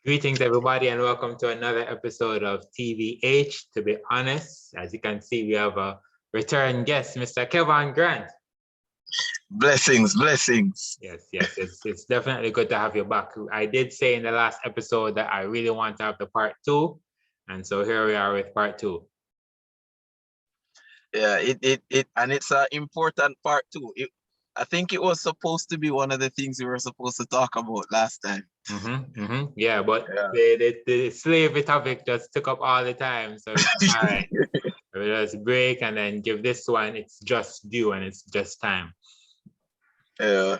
Greetings, everybody, and welcome to another episode of TVH. To be honest, as you can see, we have a return guest, Mr. Kevonn Grant. Blessings. Yes, it's definitely good to have you back. I did say in the last episode that I really want to have the part 2, and so here we are with part 2. Yeah, and it's an important part too. I think it was supposed to be one of the things we were supposed to talk about last time. Yeah, but the slavery topic just took up all the time. So all right, we'll just break and then give this one its just due and it's just time. Yeah.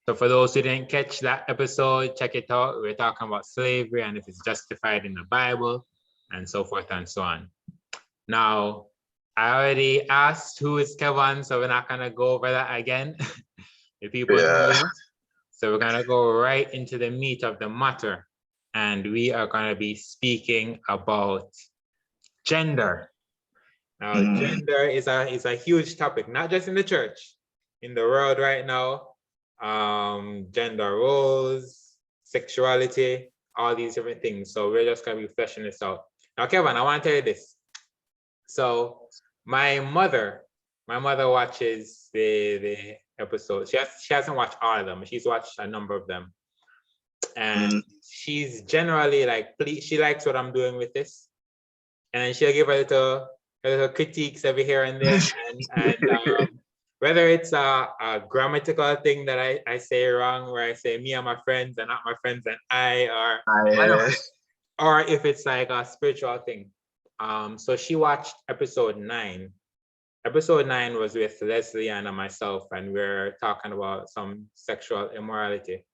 So for those who didn't catch that episode, check it out. We're talking about slavery and if it's justified in the Bible and so forth and so on. Now, I already asked who is Kevonn, so we're not gonna go over that again. The people know you. So we're gonna go right into the meat of the matter, and we are gonna be speaking about gender. Now, gender is a huge topic, not just in the church, in the world right now. Gender roles, sexuality, all these different things. So we're just gonna be fleshing this out. Now, Kevonn, I want to tell you this. So my mother watches the episodes. She hasn't watched all of them. She's watched a number of them, and she's generally like, she likes what I'm doing with this, and she'll give a little critiques every here and there, and whether it's a grammatical thing that I say wrong, where I say me and my friends and not my friends and I, or if it's like a spiritual thing. So she watched episode 9. Episode 9 was with Leslie and myself, and we're talking about some sexual immorality.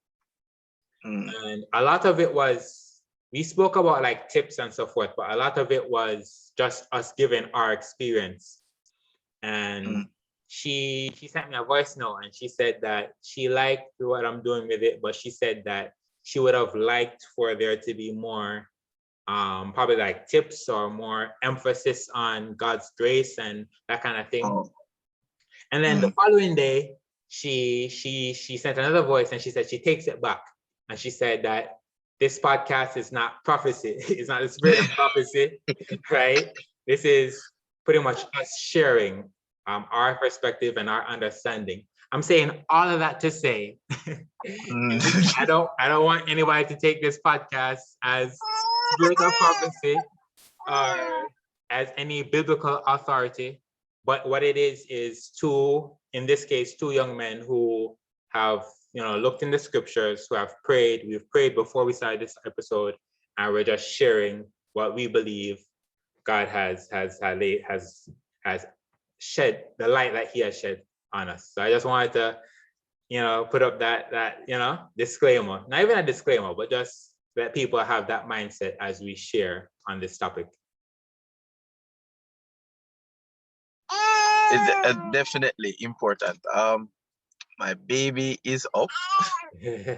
And a lot of it was, we spoke about like tips and so forth, but a lot of it was just us giving our experience. And she sent me a voice note and she said that she liked what I'm doing with it, but she said that she would have liked for there to be more probably like tips or more emphasis on God's grace and that kind of thing. And then the following day, she sent another voice and she said she takes it back. And she said that this podcast is not prophecy. It's not the spirit of prophecy, right? This is pretty much us sharing our perspective and our understanding. I'm saying all of that to say, I don't want anybody to take this podcast as spirit of prophecy or as any biblical authority, but what it is two, in this case, two young men who have looked in the scriptures, who have prayed. We've prayed before we started this episode, and we're just sharing what we believe God has shed, the light that He has shed on us. So I just wanted to put up that disclaimer, not even a disclaimer, but just let people have that mindset as we share on this topic. It's definitely important. My baby is up,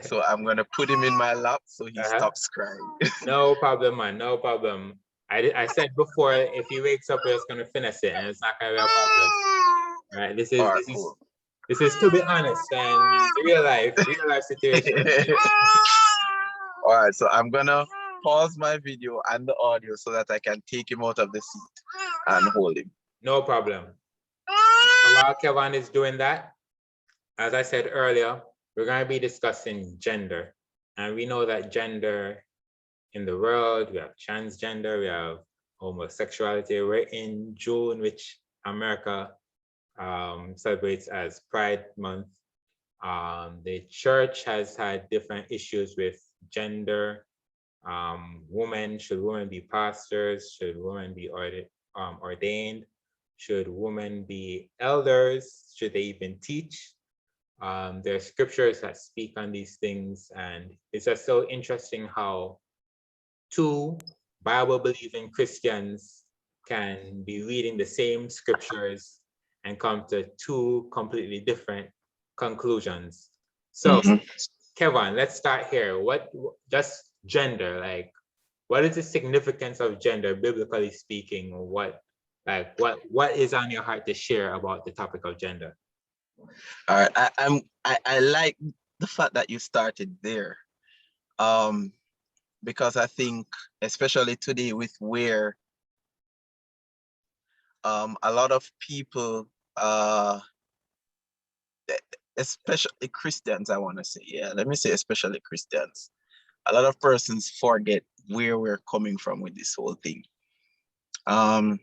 so I'm gonna put him in my lap so he stops crying. No problem, man. No problem. I said before, if he wakes up, we're just gonna finish it, and it's not gonna be a problem. All right, this is to be honest, and real life situation. All right, so I'm gonna pause my video and the audio so that I can take him out of the seat and hold him. No problem. So while Kevonn is doing that, as I said earlier, we're going to be discussing gender. And we know that gender in the world, we have transgender, we have homosexuality. We're in June, which America celebrates as Pride Month. The church has had different issues with gender. Should women be pastors? Should women be ordained? Should women be elders? Should they even teach? There are scriptures that speak on these things, and it's just so interesting how two Bible-believing Christians can be reading the same scriptures and come to two completely different conclusions. So, Kevonn, let's start here. Just gender, like, what is the significance of gender, biblically speaking? What is on your heart to share about the topic of gender? All right, I like the fact that you started there, because I think, especially today, with where a lot of people, especially Christians, I want to say, yeah, let me say especially Christians, a lot of persons forget where we're coming from with this whole thing. And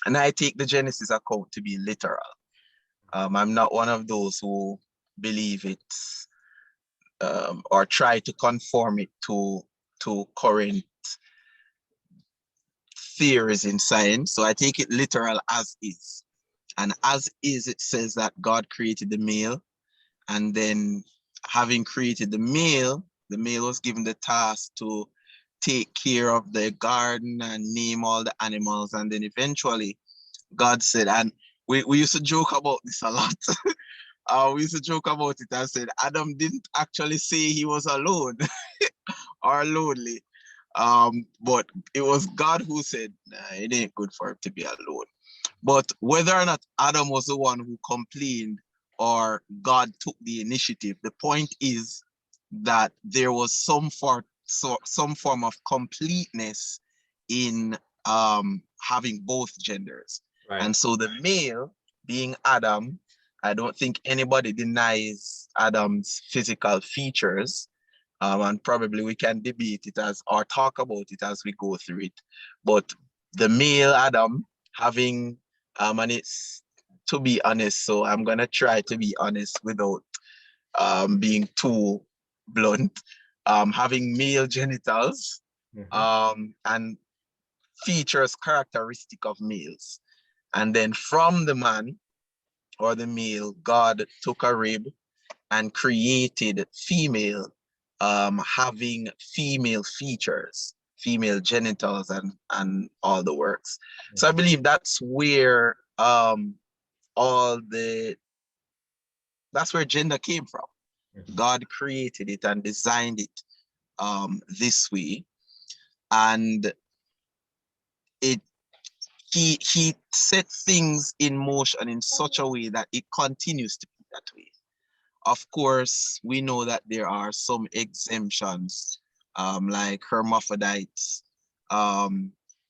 I take the Genesis account to be literal. I'm not one of those who believe it's or try to conform it to current theories in science. So I take it literal as is. And as is, it says that God created the male, and then having created the male was given the task to take care of the garden and name all the animals. And then eventually God said, and we used to joke about this a lot. We used to joke about it and said Adam didn't actually say he was alone or lonely. But it was God who said, nah, it ain't good for him to be alone. But whether or not Adam was the one who complained or God took the initiative, the point is that there was some form of completeness in having both genders. Right. And so the male being Adam, I don't think anybody denies Adam's physical features. And probably we can debate it as or talk about it as we go through it. But the male Adam having, and it's, to be honest, so I'm gonna try to be honest without being too blunt, having male genitals, and features characteristic of males. And then from the man or the male, God took a rib and created female, having female features, female genitals, and all the works. So I believe that's where that's where gender came from. God created it and designed it this way, and he set things in motion in such a way that it continues to be that way. Of course, we know that there are some exemptions, like hermaphrodites,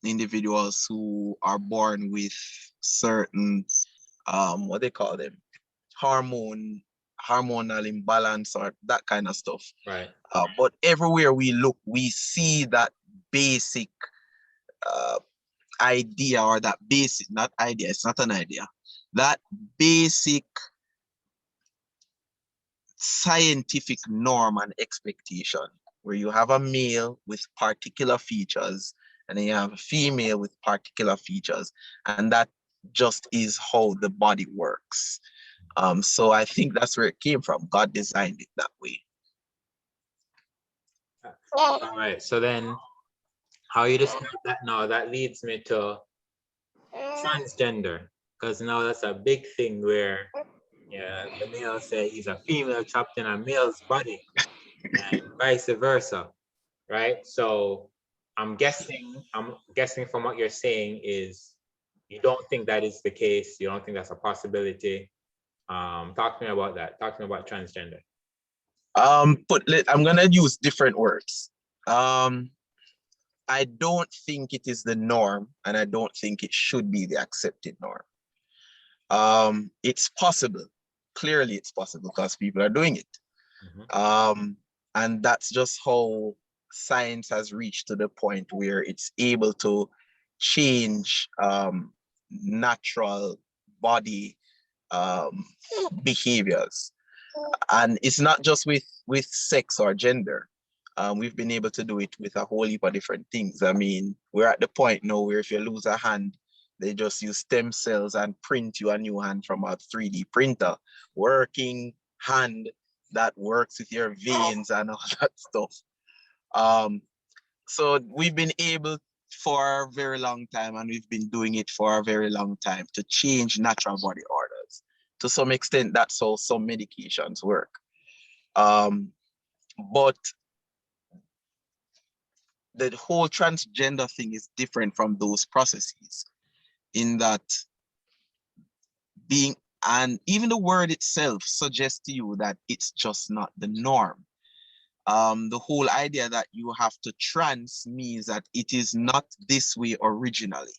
individuals who are born with certain, what they call them, hormonal imbalance or that kind of stuff. Right. But everywhere we look, we see that basic idea, or that basic, not idea, it's not an idea, that basic scientific norm and expectation, where you have a male with particular features and then you have a female with particular features, and that just is how the body works. So I think that's where it came from. God designed it that way. All right. So then, how you describe that now, that leads me to transgender, because now that's a big thing where, yeah, the male say he's a female trapped in a male's body, and vice versa, right? So I'm guessing from what you're saying is you don't think that is the case. You don't think that's a possibility. Talk to me about that. Talk to me about transgender. I'm gonna use different words. I don't think it is the norm, and I don't think it should be the accepted norm. It's possible. Clearly, it's possible because people are doing it. And that's just how science has reached to the point where it's able to change natural body behaviors. And it's not just with sex or gender. We've been able to do it with a whole heap of different things. I mean, we're at the point now where if you lose a hand, they just use stem cells and print you a new hand from a 3D printer. Working hand that works with your veins and all that stuff. So we've been able for a very long time, and we've been doing it for a very long time, to change natural body orders. To some extent, that's how some medications work. But the whole transgender thing is different from those processes, in that and even the word itself suggests to you that it's just not the norm. The whole idea that you have to trans means that it is not this way originally.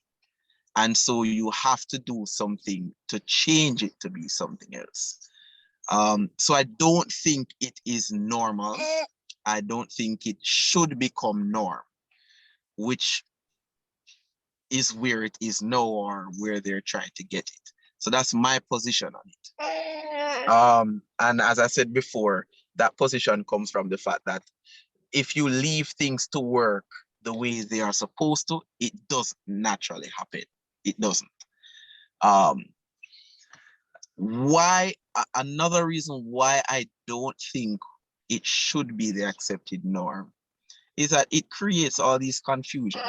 And so you have to do something to change it to be something else. So I don't think it is normal. I don't think it should become norm, which is where it is now or where they're trying to get it. So that's my position on it. And as I said before, that position comes from the fact that if you leave things to work the way they are supposed to, it doesn't naturally happen. It doesn't. Um, another reason why I don't think it should be the accepted norm is that it creates all these confusions.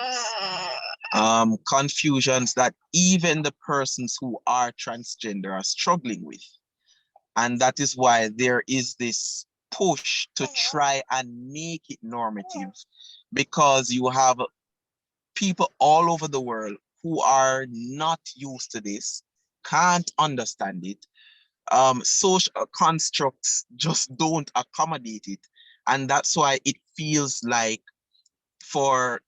Confusions that even the persons who are transgender are struggling with. And that is why there is this push to try and make it normative, because you have people all over the world who are not used to this, can't understand it. Social constructs just don't accommodate it. And that's why it feels like for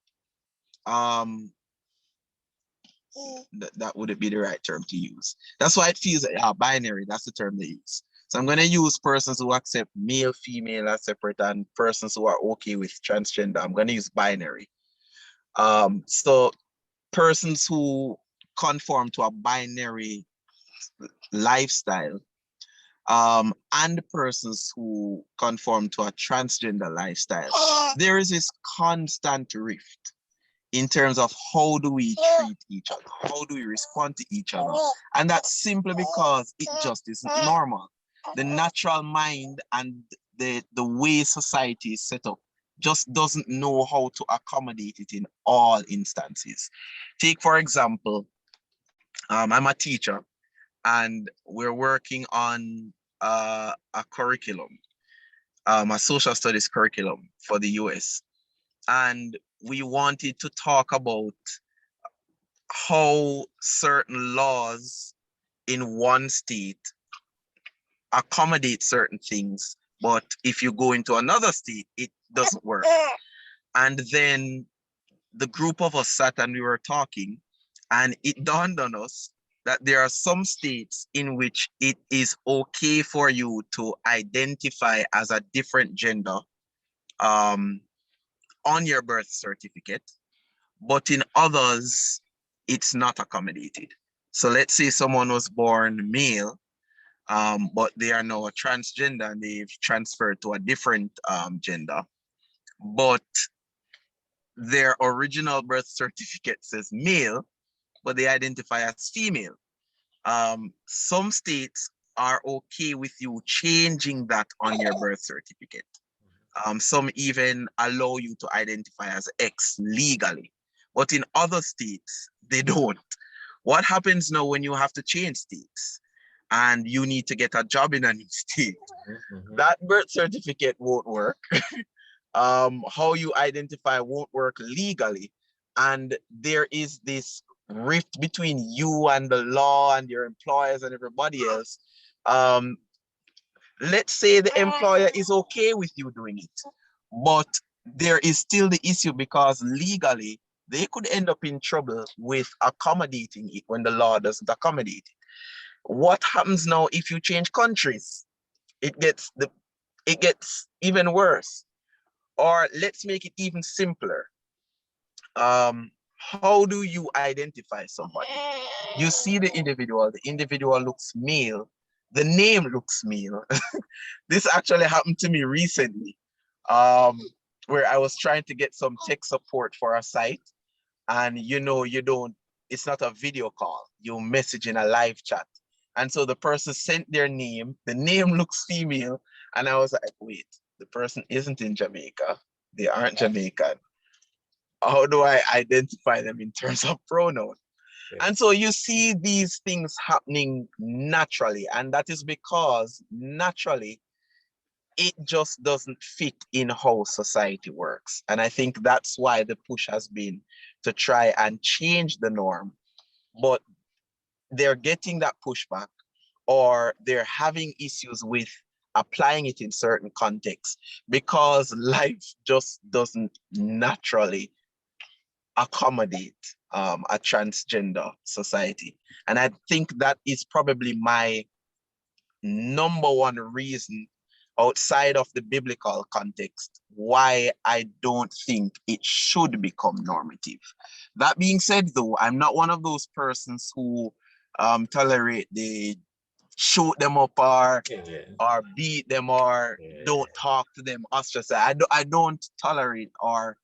that wouldn't be the right term to use. That's why it feels binary. That's the term they use. So I'm going to use persons who accept male, female as separate, and persons who are okay with transgender. I'm going to use binary. So persons who conform to a binary lifestyle, and persons who conform to a transgender lifestyle, there is this constant rift in terms of how do we treat each other, how do we respond to each other, and that's simply because it just isn't normal. The natural mind and the way society is set up just doesn't know how to accommodate it in all instances. Take, for example, I'm a teacher and we're working on a curriculum, a social studies curriculum for the US. And we wanted to talk about how certain laws in one state accommodate certain things, but if you go into another state, it doesn't work. And then the group of us sat and we were talking, and it dawned on us that there are some states in which it is okay for you to identify as a different gender on your birth certificate, but in others, it's not accommodated. So let's say someone was born male, but they are now a transgender and they've transferred to a different gender, but their original birth certificate says male, but they identify as female. Some states are okay with you changing that on your birth certificate. Some even allow you to identify as X legally, but in other states, they don't. What happens now when you have to change states and you need to get a job in a new state? That birth certificate won't work. How you identify won't work legally. And there is this rift between you and the law and your employers and everybody else. Let's say the employer is okay with you doing it, but there is still the issue because legally they could end up in trouble with accommodating it when the law doesn't accommodate it. What happens now if you change countries? It gets even worse. Or let's make it even simpler. How do you identify somebody? You see the individual looks male, the name looks male. This actually happened to me recently, where I was trying to get some tech support for a site, and it's not a video call, you message in a live chat. And so the person sent their name, the name looks female, and I was like, wait, the person isn't in Jamaica, they aren't Jamaican. How do I identify them in terms of pronoun? Yeah. And so you see these things happening naturally, and that is because naturally it just doesn't fit in how society works. And I think that's why the push has been to try and change the norm. But they're getting that pushback, or they're having issues with applying it in certain contexts because life just doesn't naturally accommodate a transgender society. And I think that is probably my number one reason outside of the biblical context why I don't think it should become normative. That being said, though, I'm not one of those persons who tolerate the shoot them up or beat them or don't talk to them, ostracize. I don't tolerate or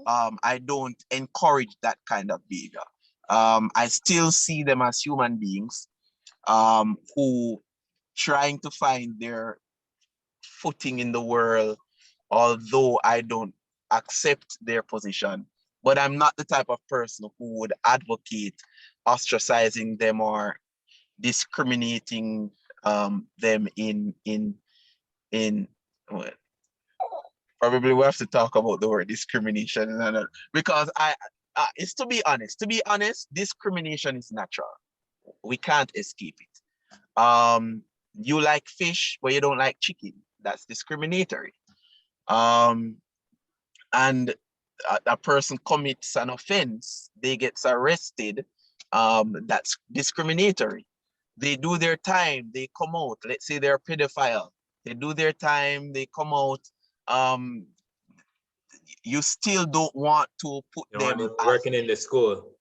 I don't encourage that kind of behavior. I still see them as human beings who trying to find their footing in the world, although I don't accept their position. But I'm not the type of person who would advocate ostracizing them or discriminating them in well, probably we have to talk about the word discrimination because I it's to be honest, discrimination is natural. We can't escape it. You like fish but you don't like chicken, that's discriminatory. And a person commits an offense, they gets arrested, that's discriminatory. They do their time, they come out, let's say they're a pedophile, they do their time, they come out, you still don't want to put them working in the school.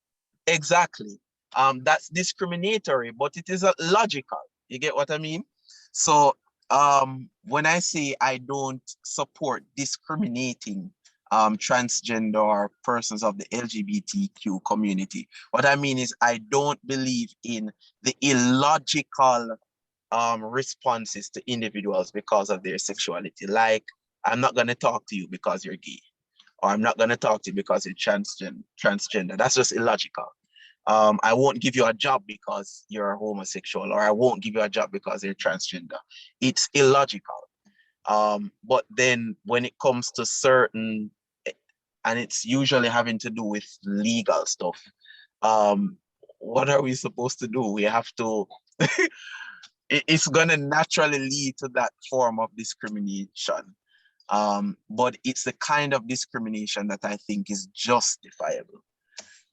Exactly. That's discriminatory, but it is logical. You get what I mean? So when I say I don't support discriminating transgender or persons of the LGBTQ community, what I mean is I don't believe in the illogical responses to individuals because of their sexuality. Like, I'm not going to talk to you because you're gay, or I'm not going to talk to you because you're transgender. That's just illogical. I won't give you a job because you're homosexual, or I won't give you a job because you're transgender. It's illogical. But then when it comes to certain, and it's usually having to do with legal stuff, what are we supposed to do? We have to, it's gonna naturally lead to that form of discrimination. But it's the kind of discrimination that I think is justifiable.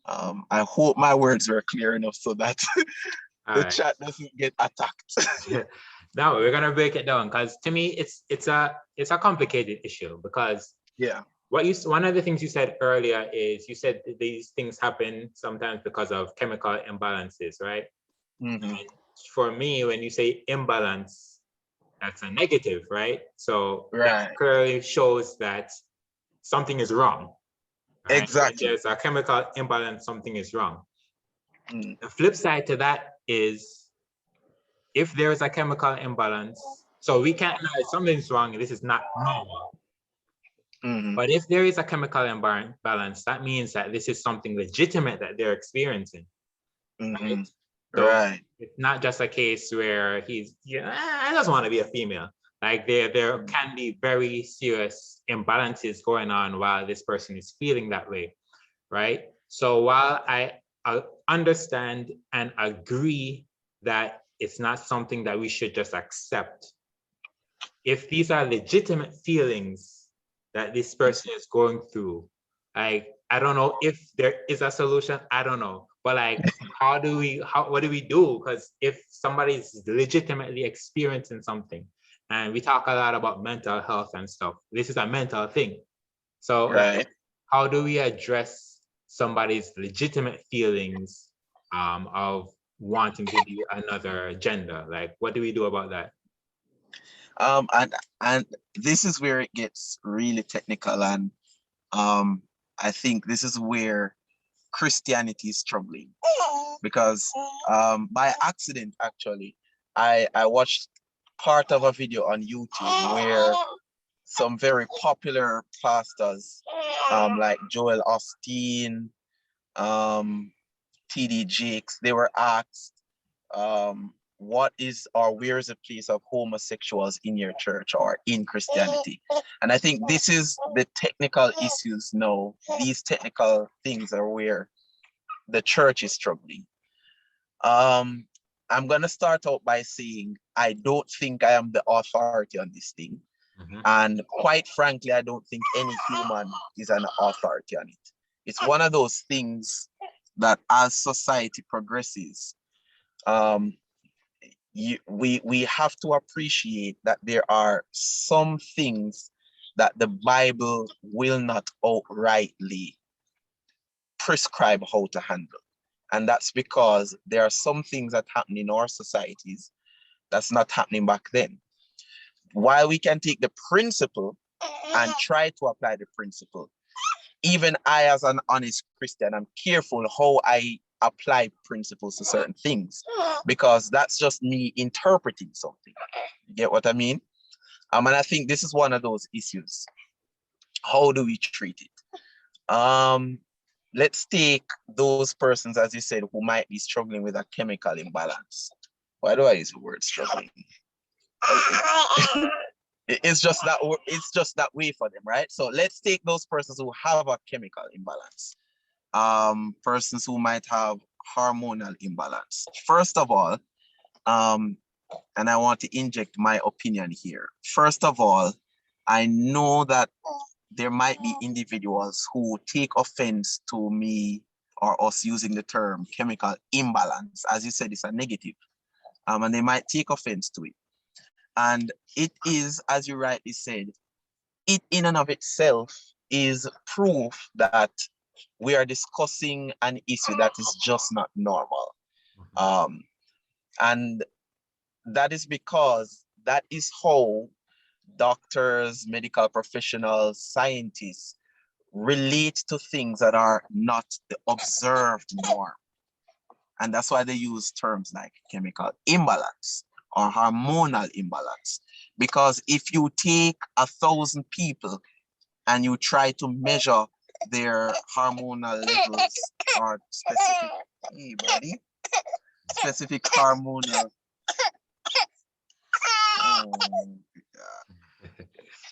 I hope my words were clear enough so that the chat doesn't get attacked. Now we're gonna break it down because to me it's a complicated issue because one of the things you said earlier is you said these things happen sometimes because of chemical imbalances, right? Mm-hmm. And for me, when you say imbalance, that's a negative, right? So that clearly shows that something is wrong. Right? Exactly. When there's a chemical imbalance, something is wrong. Mm. The flip side to that is if there is a chemical imbalance, so we can't know something's wrong, this is not normal. Mm-hmm. But if there is a chemical imbalance, that means that this is something legitimate that they're experiencing. Mm-hmm. Right? So it's not just a case where I just want to be a female. Like there can be very serious imbalances going on while this person is feeling that way, right? So while I understand and agree that it's not something that we should just accept, if these are legitimate feelings that this person is going through, like, I don't know if there is a solution, I don't know. But like, what do we do? Because if somebody is legitimately experiencing something, and we talk a lot about mental health and stuff, this is a mental thing. So like, how do we address somebody's legitimate feelings of wanting to be another gender? Like, what do we do about that? And this is where it gets really technical, and I think this is where Christianity is struggling, because by accident, actually, I watched part of a video on YouTube where some very popular pastors, like Joel Osteen, TD Jakes, they were asked, what is or where is the place of homosexuals in your church or in Christianity? And I think this is the technical issues now. These technical things are where the church is struggling. I'm going to start out by saying I don't think I am the authority on this thing. And quite frankly, I don't think any human is an authority on it. It's one of those things that as society progresses, we have to appreciate that there are some things that the Bible will not outrightly prescribe how to handle. And that's because there are some things that happen in our societies that's not happening back then. While we can take the principle and try to apply the principle, even I, as an honest Christian, I'm careful how I apply principles to certain things, because that's just me interpreting something. You get what I mean? And I think this is one of those issues. How do we treat it? Let's take those persons, as you said, who might be struggling with a chemical imbalance. Why do I use the word struggling? It's just that way for them, right? So let's take those persons who have a chemical imbalance. Persons who might have hormonal imbalance. First of all, and I want to inject my opinion here. First of all, I know that there might be individuals who take offense to me or us using the term chemical imbalance. As you said, it's a negative. And they might take offense to it. And it is, as you rightly said, it in and of itself is proof that we are discussing an issue that is just not normal. And that is because that is how doctors, medical professionals, scientists relate to things that are not the observed norm. And that's why they use terms like chemical imbalance or hormonal imbalance. Because if you take 1,000 people and you try to measure their hormonal levels or specific, hey buddy, specific hormonal. Oh,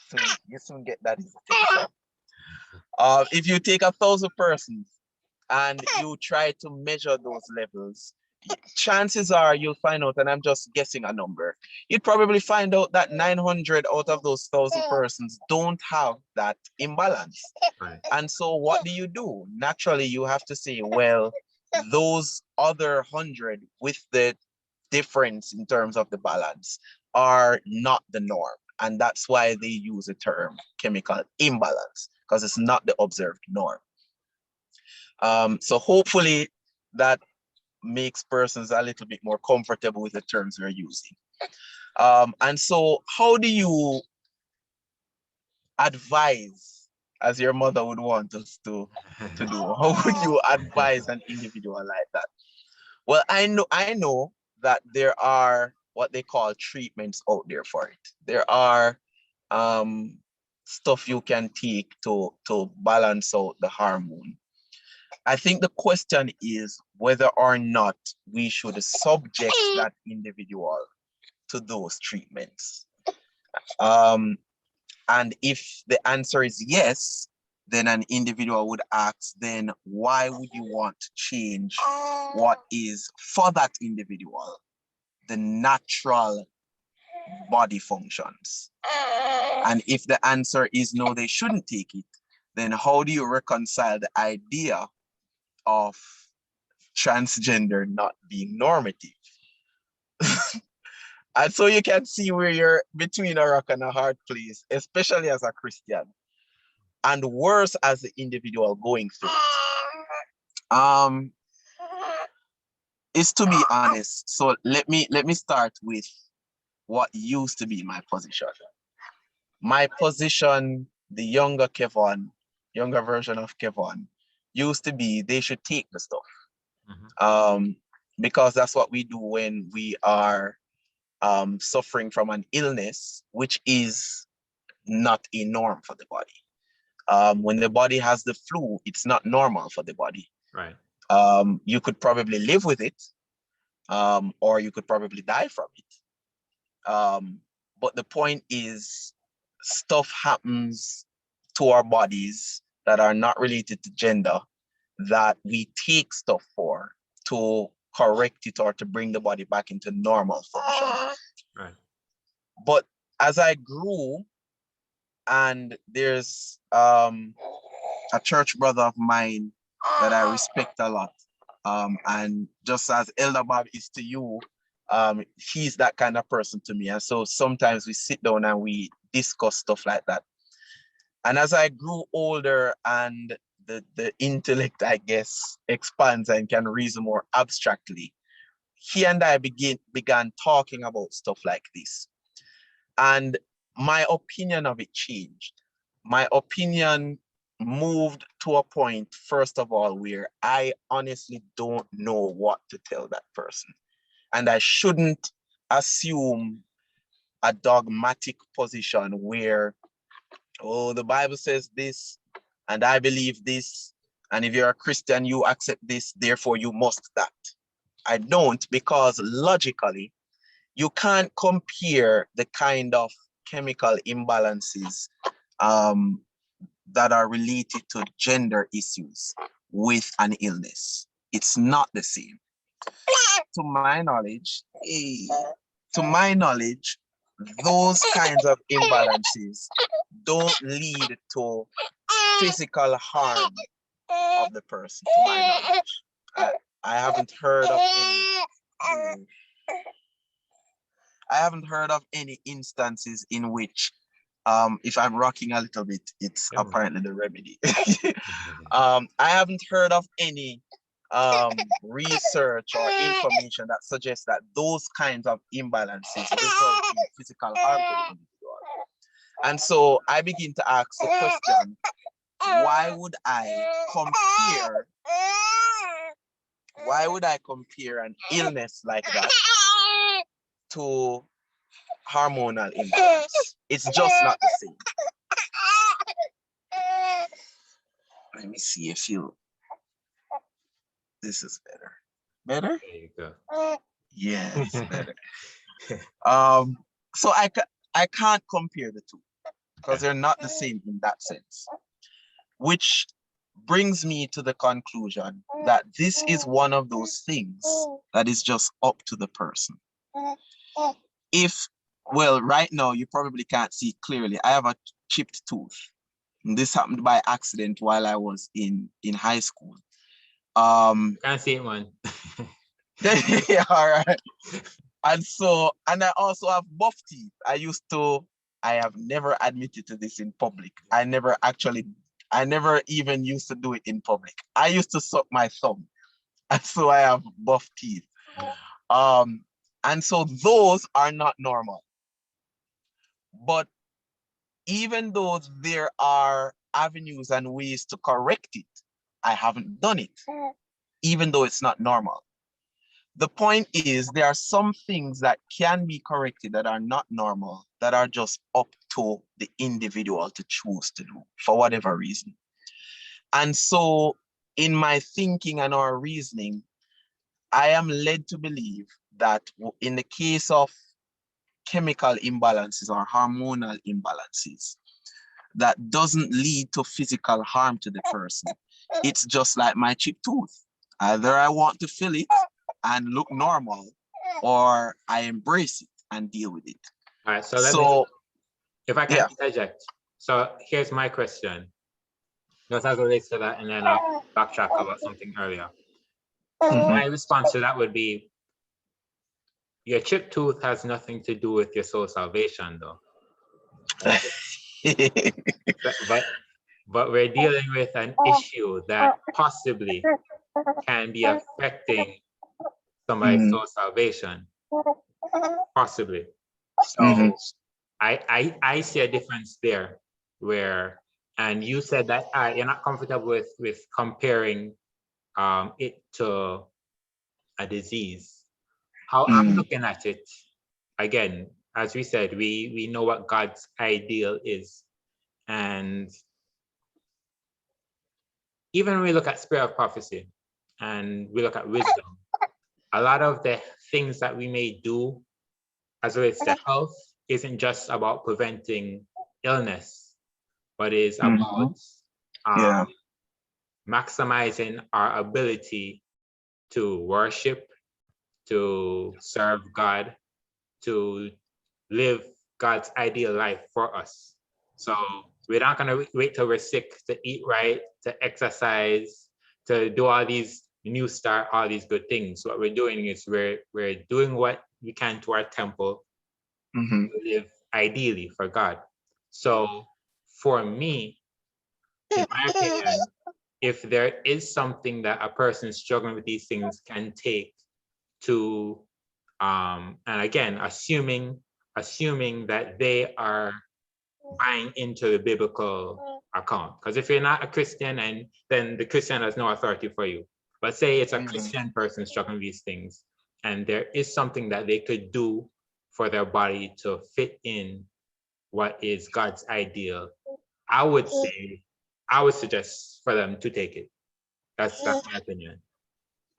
so you soon get that. If you take 1,000 persons and you try to measure those levels, chances are you'll find out, and I'm just guessing a number, you'd probably find out that 900 out of those 1,000 persons don't have that imbalance. Right. And so what do? Naturally, you have to say, well, those other 100 with the difference in terms of the balance are not the norm. And that's why they use the term chemical imbalance, because it's not the observed norm. So hopefully that makes persons a little bit more comfortable with the terms we're using. And so how do you advise, as your mother would want us to do, how would you advise an individual like that? Well, I know that there are what they call treatments out there for it. There are stuff you can take to balance out the hormone. I think the question is whether or not we should subject that individual to those treatments. And if the answer is yes, then an individual would ask, then why would you want to change what is for that individual the natural body functions? And if the answer is no, they shouldn't take it, then how do you reconcile the idea of transgender not being normative? And so you can see where you're between a rock and a hard place, especially as a Christian, and worse as the individual going through it. Is to be honest. So let me start with what used to be my position. My position, the younger version of Kevonn, used to be they should take the stuff. Because that's what we do when we are suffering from an illness, which is not a norm for the body. When the body has the flu, it's not normal for the body. Right. You could probably live with it, or you could probably die from it. But the point is, stuff happens to our bodies that are not related to gender that we take stuff for to correct it or to bring the body back into normal function. Right. But as I grew, and there's a church brother of mine that I respect a lot. And just as Elder Bob is to you, he's that kind of person to me. And so sometimes we sit down and we discuss stuff like that. And as I grew older and the intellect, I guess, expands and can reason more abstractly, he and I began talking about stuff like this. And my opinion of it changed. My opinion moved to a point, first of all, where I honestly don't know what to tell that person. And I shouldn't assume a dogmatic position where, oh, the Bible says this, and I believe this, and if you're a Christian, you accept this, therefore you must that. I don't, because logically, you can't compare the kind of chemical imbalances that are related to gender issues with an illness. It's not the same. To my knowledge, those kinds of imbalances don't lead to physical harm of the person, to my knowledge. I haven't heard of any. I haven't heard of any instances in which, if I'm rocking a little bit, it's apparently the remedy. I haven't heard of any research or information that suggests that those kinds of imbalances result in physical harm to the individual. And so I begin to ask the question, why would I compare an illness like that to hormonal imbalance? It's just not the same. Let me see if this is better. Better? There you go. Yes, better. So I can't compare the two because they're not the same in that sense, which brings me to the conclusion that this is one of those things that is just up to the person. Well, right now you probably can't see clearly. I have a chipped tooth. And this happened by accident while I was in high school. Can't see it, man. Yeah, all right. And I also have buff teeth. I have never admitted to this in public. I never even used to do it in public. I used to suck my thumb. And so I have buff teeth. And so those are not normal. But even though there are avenues and ways to correct it, I haven't done it, even though it's not normal. The point is, there are some things that can be corrected that are not normal, that are just up to the individual to choose to do for whatever reason. And so in my thinking and our reasoning, I am led to believe that in the case of chemical imbalances or hormonal imbalances, that doesn't lead to physical harm to the person. It's just like my chipped tooth. Either I want to fill it and look normal, or I embrace it and deal with it. All right, so if I can interject. So here's my question. Just as it relates to that, and then I'll backtrack about something earlier. My response to that would be, your chipped tooth has nothing to do with your soul salvation, though. but we're dealing with an issue that possibly can be affecting somebody's soul salvation. Possibly. So I see a difference there where, and you said that you're not comfortable with comparing it to a disease. How I'm looking at it, again, as we said, we know what God's ideal is. And even when we look at spirit of prophecy and we look at wisdom, a lot of the things that we may do as it relates to health isn't just about preventing illness, but is about maximizing our ability to worship to serve God, to live God's ideal life for us. So we're not going to wait till we're sick to eat right, to exercise, to do all these new start, all these good things. What we're doing is we're doing what we can to our temple to live ideally for God. So for me, in my opinion, if there is something that a person struggling with these things can take to, and again, assuming that they are buying into the biblical account. Because if you're not a Christian, and then the Christian has no authority for you. But say it's a Christian person struggling with these things, and there is something that they could do for their body to fit in what is God's ideal, I would suggest for them to take it. That's my opinion.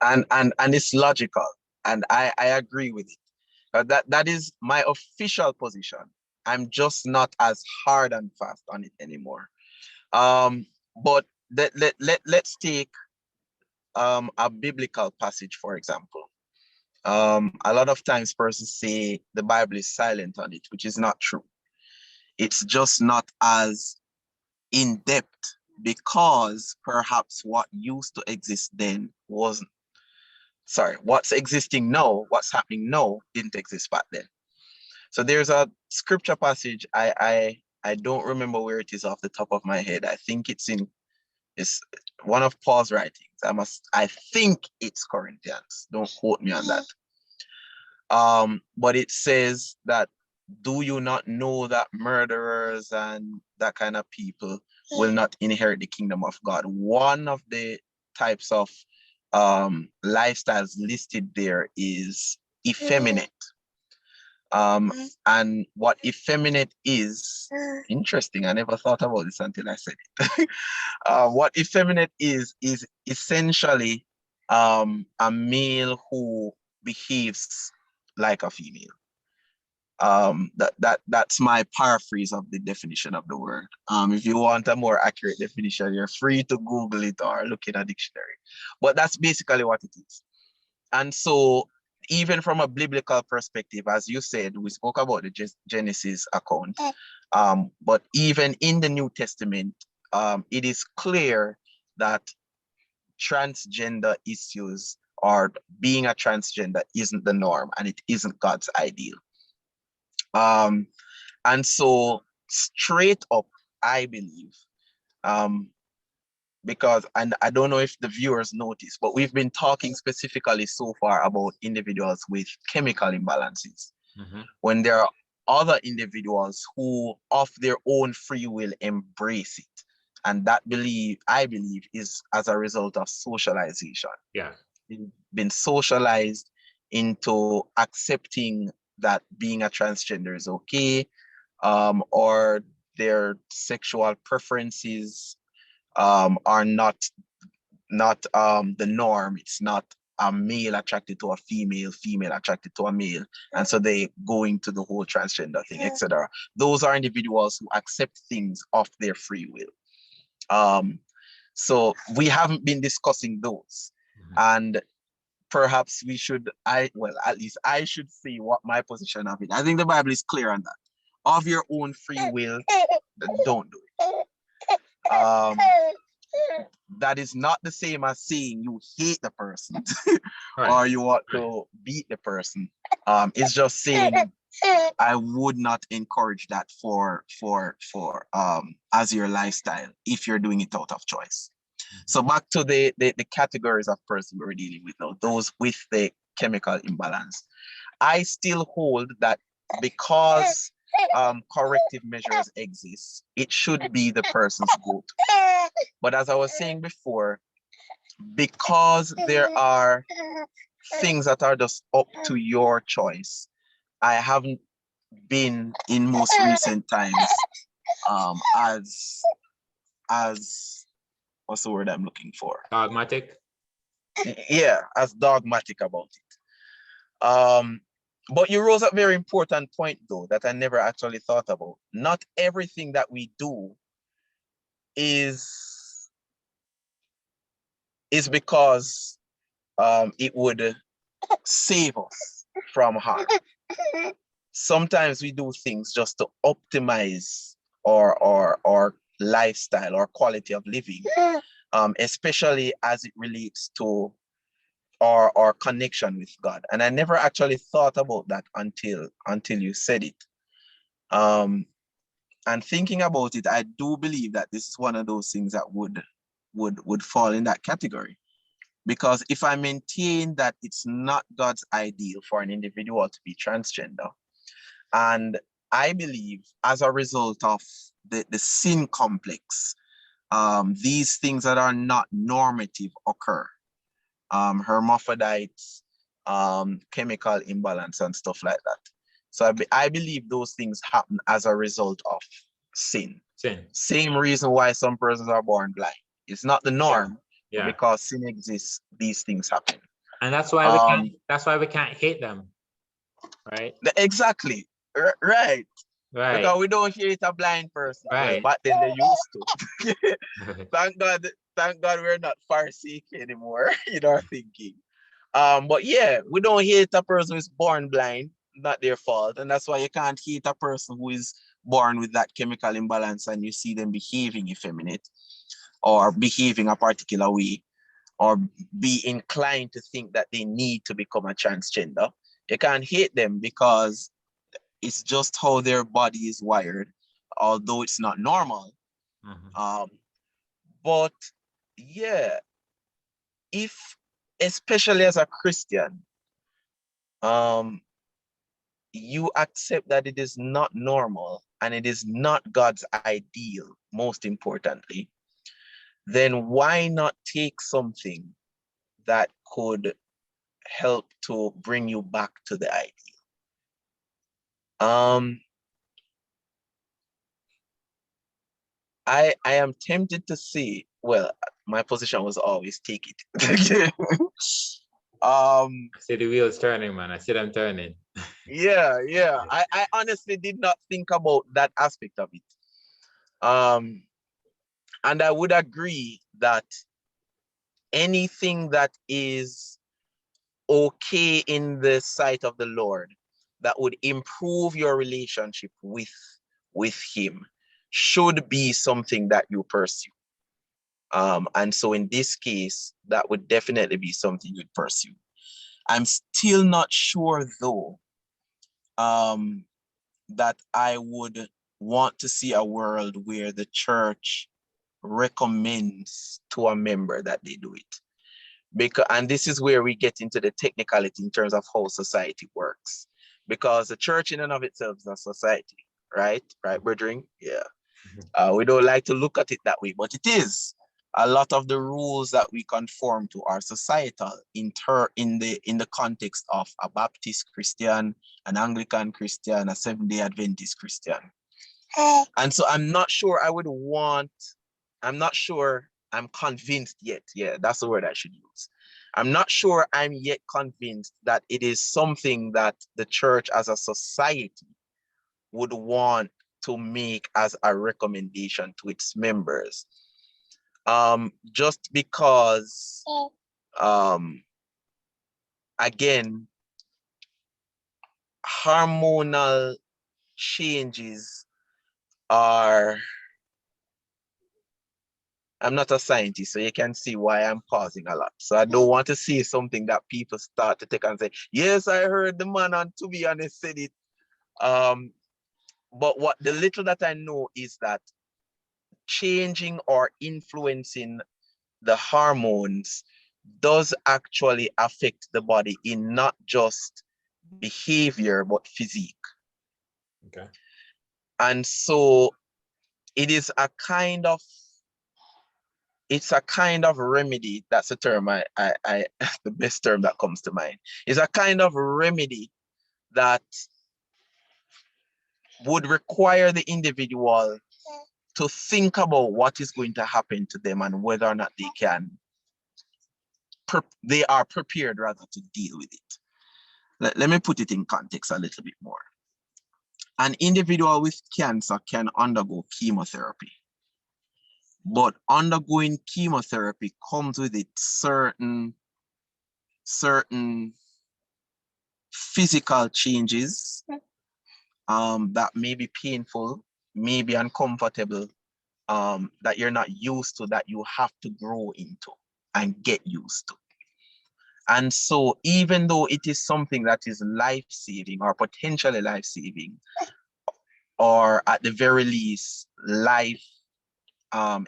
And it's logical, and I agree with it. That is my official position. I'm just not as hard and fast on it anymore. But let's take a biblical passage, for example. A lot of times persons say the Bible is silent on it, which is not true. It's just not as in depth because perhaps what used to exist then wasn't. Sorry, what's existing now, what's happening now didn't exist back then. So there's a scripture passage. I don't remember where it is off the top of my head. I think it's one of Paul's writings. I think it's Corinthians. Don't quote me on that. But it says that, do you not know that murderers and that kind of people will not inherit the kingdom of God? One of the types of lifestyles listed there is effeminate. And what effeminate is interesting. I never thought about this until I said it. What effeminate is essentially a male who behaves like a female. That's my paraphrase of the definition of the word. If you want a more accurate definition, you're free to Google it or look in a dictionary. But that's basically what it is. And so even from a biblical perspective, as you said, we spoke about the Genesis account. But even in the New Testament, it is clear that transgender issues or being a transgender isn't the norm and it isn't God's ideal. And so straight up, I believe, because, and I don't know if the viewers notice, but we've been talking specifically so far about individuals with chemical imbalances. When there are other individuals who of their own free will embrace it. And that I believe is as a result of socialization. Yeah. Been socialized into accepting that being a transgender is okay, or their sexual preferences are not the norm. It's not a male attracted to a female, female attracted to a male, and so they go into the whole transgender thing, etc. Those are individuals who accept things of their free will. So we haven't been discussing those, and perhaps we should. At least I should see what my position of it. I think the Bible is clear on that. Of your own free will, don't do it. That is not the same as saying you hate the person or you want to beat the person. It's just saying I would not encourage that for as your lifestyle if you're doing it out of choice. So back to the categories of person we're dealing with now, those with the chemical imbalance. I still hold that because corrective measures exist, it should be the person's go-to. But as I was saying before, because there are things that are just up to your choice, I haven't been in most recent times as what's the word I'm looking for? Dogmatic? Yeah, as dogmatic about it. But you rose up a very important point, though, that I never actually thought about. Not everything that we do is because it would save us from harm. Sometimes we do things just to optimize our lifestyle or quality of living, especially as it relates to our connection with God. And I never actually thought about that until you said it. And thinking about it, I do believe that this is one of those things that would fall in that category. Because if I maintain that it's not God's ideal for an individual to be transgender, and I believe as a result of the sin complex, these things that are not normative occur. Hermaphrodites, chemical imbalance and stuff like that. So I believe those things happen as a result of sin. Same reason why some persons are born blind. It's not the norm, but because sin exists, these things happen. And that's why we can't hate them, right? Exactly. Right. Because we don't hate a blind person. Right. Well, but then they used to. Thank God we're not Pharisaic anymore in our thinking. But yeah, we don't hate a person who is born blind, not their fault. And that's why you can't hate a person who is born with that chemical imbalance and you see them behaving effeminate or behaving a particular way or be inclined to think that they need to become a transgender. You can't hate them because it's just how their body is wired, although it's not normal. But yeah, especially as a Christian, you accept that it is not normal and it is not God's ideal, most importantly, then why not take something that could help to bring you back to the ideal? I am tempted to say, well, my position was always take it. I see the wheels turning, man. I see them turning. Yeah. I honestly did not think about that aspect of it. And I would agree that anything that is okay in the sight of the Lord that would improve your relationship with him should be something that you pursue. And so in this case, that would definitely be something you'd pursue. I'm still not sure though, that I would want to see a world where the church recommends to a member that they do it. And this is where we get into the technicality in terms of how society works. Because the church in and of itself is a society, right? Right, brethren? Yeah. We don't like to look at it that way, but it is. A lot of the rules that we conform to are societal in the context of a Baptist Christian, an Anglican Christian, a Seventh-day Adventist Christian. And so I'm not sure I'm convinced yet. Yeah, that's the word I should use. I'm not sure I'm yet convinced that it is something that the church as a society would want to make as a recommendation to its members. Just because, again, hormonal changes are, I'm not a scientist, so you can see why I'm pausing a lot. So I don't want to say something that people start to take and say, yes, I heard the man on To Be Honest said it. But what the little that I know is that changing or influencing the hormones does actually affect the body in not just behavior, but physique. Okay. And so it is a kind of remedy. That's the term the best term that comes to mind. It's a kind of remedy that would require the individual to think about what is going to happen to them and whether or not they are prepared rather to deal with it. Let me put it in context a little bit more. An individual with cancer can undergo chemotherapy, but undergoing chemotherapy comes with it certain physical changes that may be painful, may be uncomfortable, that you're not used to, that you have to grow into and get used to. And so even though it is something that is life-saving or potentially life-saving, or at the very least life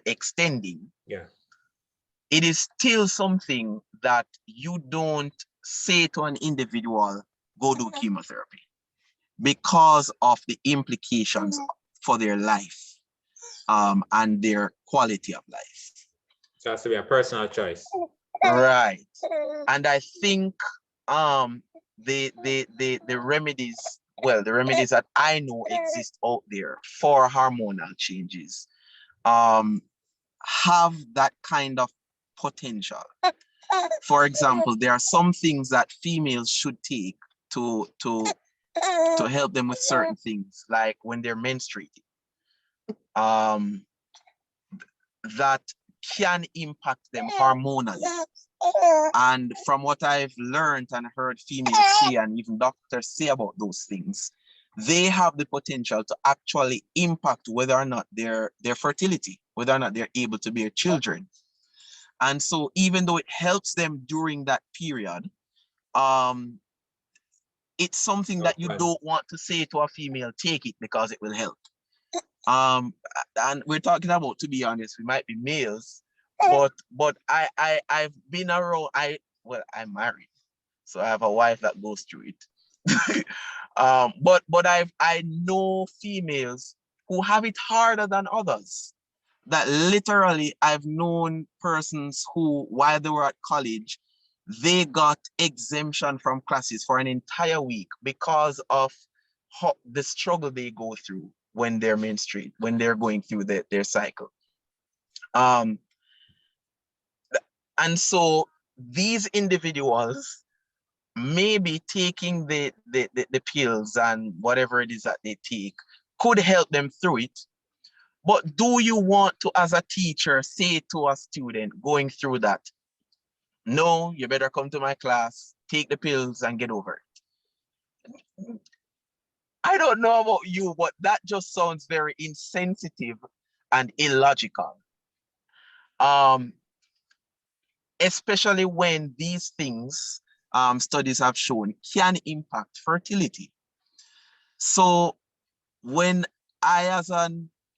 extending, Yeah. it is still something that you don't say to an individual, go do chemotherapy, because of the implications for their life and their quality of life. So it has to be a personal choice. Right. And I think the remedies, well, the remedies that I know exist out there for hormonal changes have that kind of potential. For example, there are some things that females should take to help them with certain things, like when they're menstruating, that can impact them hormonally. And from what I've learned and heard females say, and even doctors say about those things, they have the potential to actually impact whether or not their fertility, whether or not they're able to bear children. And so even though it helps them during that period, it's something that you don't want to say to a female, take it because it will help. And we're talking about, to be honest, we might be males, but I've been around. I'm married, so I have a wife that goes through it. But I know females who have it harder than others. That literally I've known persons who, while they were at college, they got exemption from classes for an entire week because of the struggle they go through when they're menstruate, when they're going through their cycle. And so these individuals maybe taking the pills and whatever it is that they take could help them through it. But do you want to, as a teacher, say to a student going through that, no, you better come to my class, take the pills and get over it? I don't know about you, but that just sounds very insensitive and illogical. Especially when these things, studies have shown, can impact fertility. So when I, as a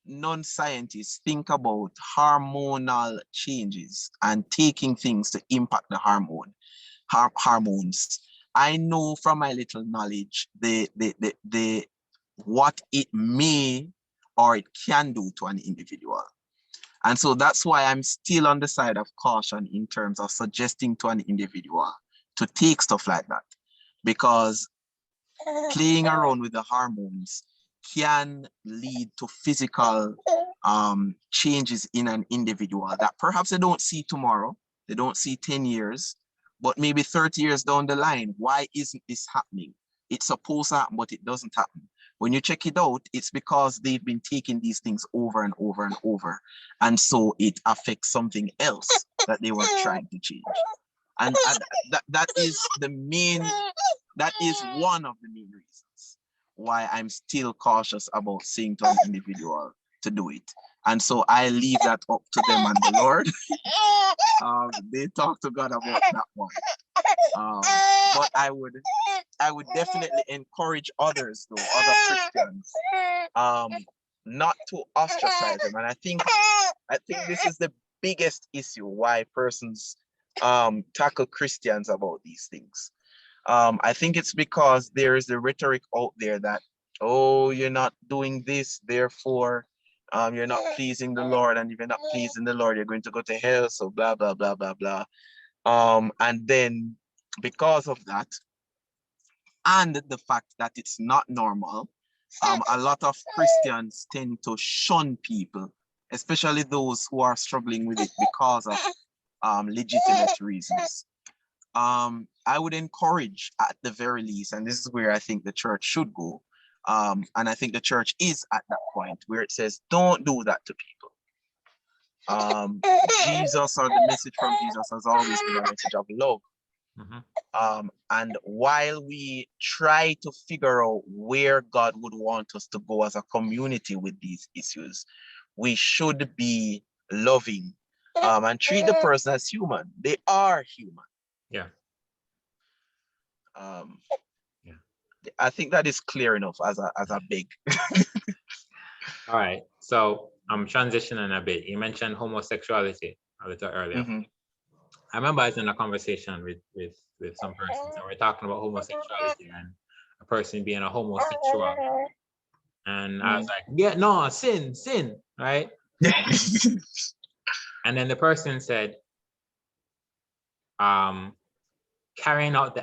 non-scientist, think about hormonal changes and taking things to impact the hormones, I know from my little knowledge the what it may or it can do to an individual. And so that's why I'm still on the side of caution in terms of suggesting to an individual to take stuff like that, because playing around with the hormones can lead to physical changes in an individual that perhaps they don't see tomorrow, they don't see 10 years, but maybe 30 years down the line. Why isn't this happening? It's supposed to happen, but it doesn't happen. When you check it out, it's because they've been taking these things over and over and over. And so it affects something else that they were trying to change. And that is one of the main reasons why I'm still cautious about saying to an individual to do it. And so I leave that up to them and the Lord. They talk to God about that one. But I would definitely encourage others, though, other Christians, not to ostracize them. And I think this is the biggest issue why persons tackle Christians about these things. I think it's because there is the rhetoric out there that, oh, you're not doing this, therefore you're not pleasing the Lord, and if you're not pleasing the Lord, you're going to go to hell, so blah, blah, blah, blah, blah. And then because of that, and the fact that it's not normal, a lot of Christians tend to shun people, especially those who are struggling with it because of legitimate reasons. I would encourage, at the very least, and this is where I think the church should go, and I think the church is at that point where it says, don't do that to people. Jesus, or the message from Jesus, has always been a message of love. And while we try to figure out where God would want us to go as a community with these issues, we should be loving and treat the person as human. They are human. Yeah. Yeah. I think that is clear enough as a big. All right. So I'm transitioning a bit. You mentioned homosexuality a little earlier. I remember I was in a conversation with some persons, and we're talking about homosexuality and a person being a homosexual. And I was like, yeah, no, sin, right? And then the person said, carrying out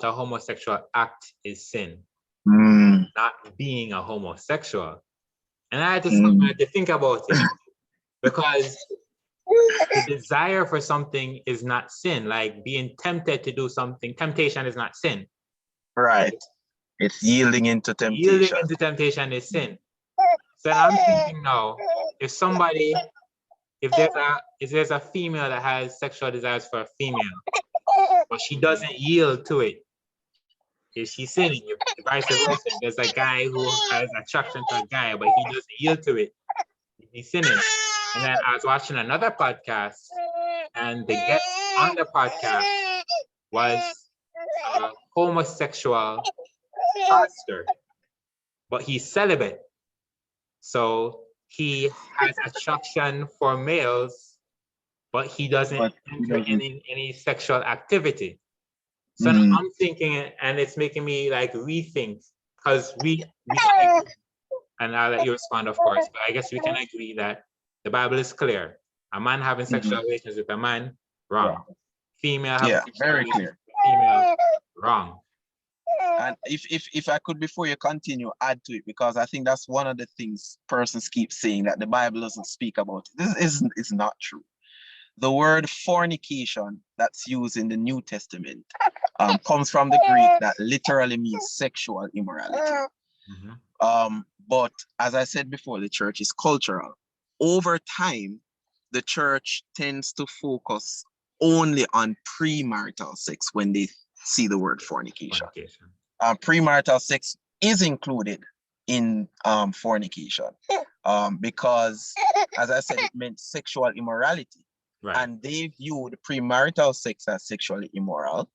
a homosexual act is sin, not being a homosexual. And I had to think about it, because the desire for something is not sin. Like being tempted to do something, temptation is not sin. Right. It's yielding into temptation. Yielding into temptation is sin. So I'm thinking now, if there's a female that has sexual desires for a female, but she doesn't yield to it, is she sinning? If vice versa, there's a guy who has attraction to a guy, but he doesn't yield to it, he's sinning. And then I was watching another podcast, and the guest on the podcast was a homosexual pastor, but he's celibate. So he has attraction for males, but he doesn't enter in any sexual activity. So now I'm thinking, and it's making me like rethink, because we can agree, and I'll let you respond, of course, but I guess we can agree that the Bible is clear. A man having sexual relations with a man, wrong. Female having sexual relations with a female, wrong. And if I could, before you continue, add to it, because I think that's one of the things persons keep saying, that the Bible doesn't speak about. This is not true. The word fornication that's used in the New Testament comes from the Greek, that literally means sexual immorality. But as I said before, the church is cultural. Over time, the church tends to focus only on premarital sex when they see the word fornication. Premarital sex is included in fornication because, as I said, it meant sexual immorality. Right. And they viewed premarital sex as sexually immoral.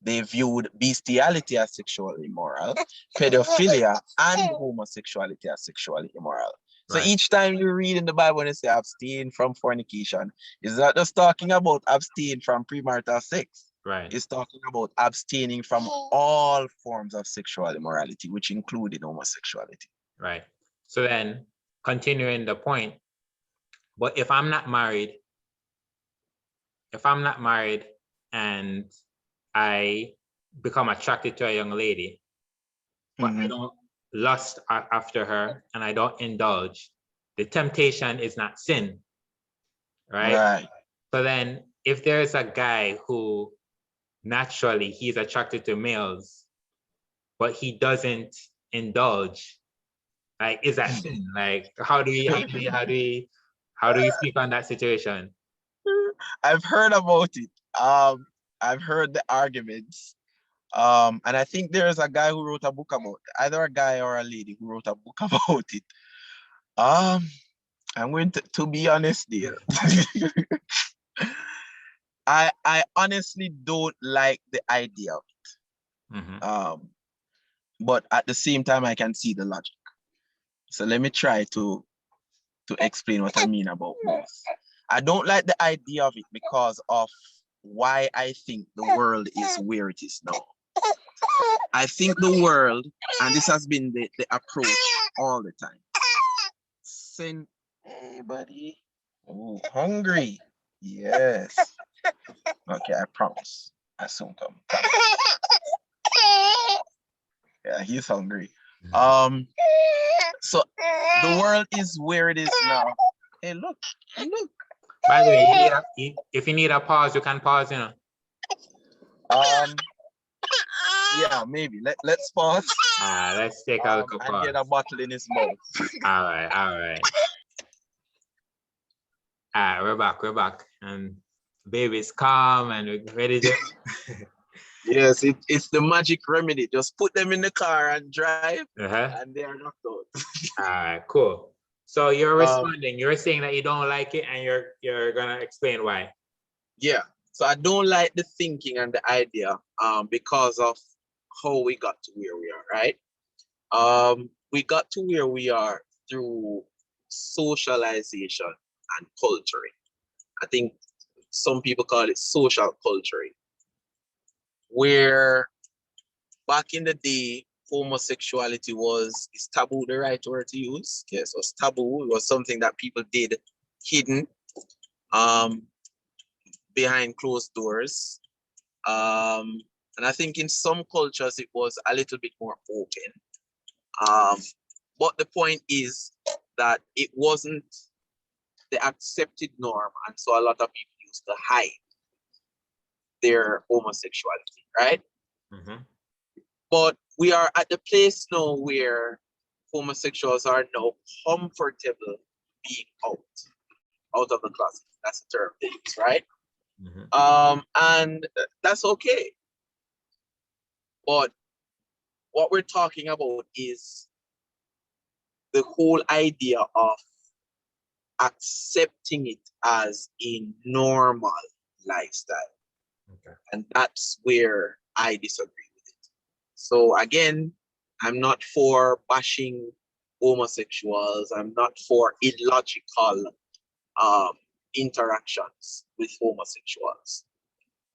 They viewed bestiality as sexually immoral, pedophilia and homosexuality as sexually immoral. So each time you read in the Bible and you say abstain from fornication, it's not just talking about abstain from premarital sex. Right. It's talking about abstaining from all forms of sexual immorality, which included homosexuality. Right. So then, continuing the point, but if I'm not married and I become attracted to a young lady, but I don't lust after her and I don't indulge, the temptation is not sin, right? So then if there's a guy who naturally he's attracted to males, but he doesn't indulge, like, is that sin? Like, how do you speak on that situation? I've heard about it. I've heard the arguments. And I think there's a guy who wrote a book about it, either a guy or a lady who wrote a book about it. I'm going to be honest there. I honestly don't like the idea of it. But at the same time, I can see the logic. So let me try to explain what I mean about this. I don't like the idea of it because of why I think the world is where it is now. I think the world, and this has been the approach all the time. Hey, buddy. Oh, hungry. Yes. Okay, I promise. I soon come. Yeah, he's hungry. So the world is where it is now. Hey, look. By the way, if you need a pause, you can pause, you know. Yeah, maybe. Let's pause. Let's take a look and get a bottle in his mouth. All right. We're back. And baby's calm and we're ready to. Yes, it's the magic remedy. Just put them in the car and drive, Uh-huh. and they are knocked out. All right, cool. So you're Um, responding. You're saying that you don't like it, and you're gonna explain why. Yeah, so I don't like the thinking and the idea because of how we got to where we are, right? We got to where we are through socialization and culturing. I think some people call it social culturing, where back in the day, homosexuality is taboo the right word to use? Yes, it was taboo. It was something that people did hidden um, behind closed doors. And I think in some cultures it was a little bit more open. But the point is that it wasn't the accepted norm, and so a lot of people used to hide their homosexuality, right? Mm-hmm. But we are at the place now where homosexuals are now comfortable being out of the closet. That's the term they use, right? And that's okay. But what we're talking about is the whole idea of accepting it as a normal lifestyle. Okay. And that's where I disagree with it. So again, I'm not for bashing homosexuals. I'm not for illogical interactions with homosexuals.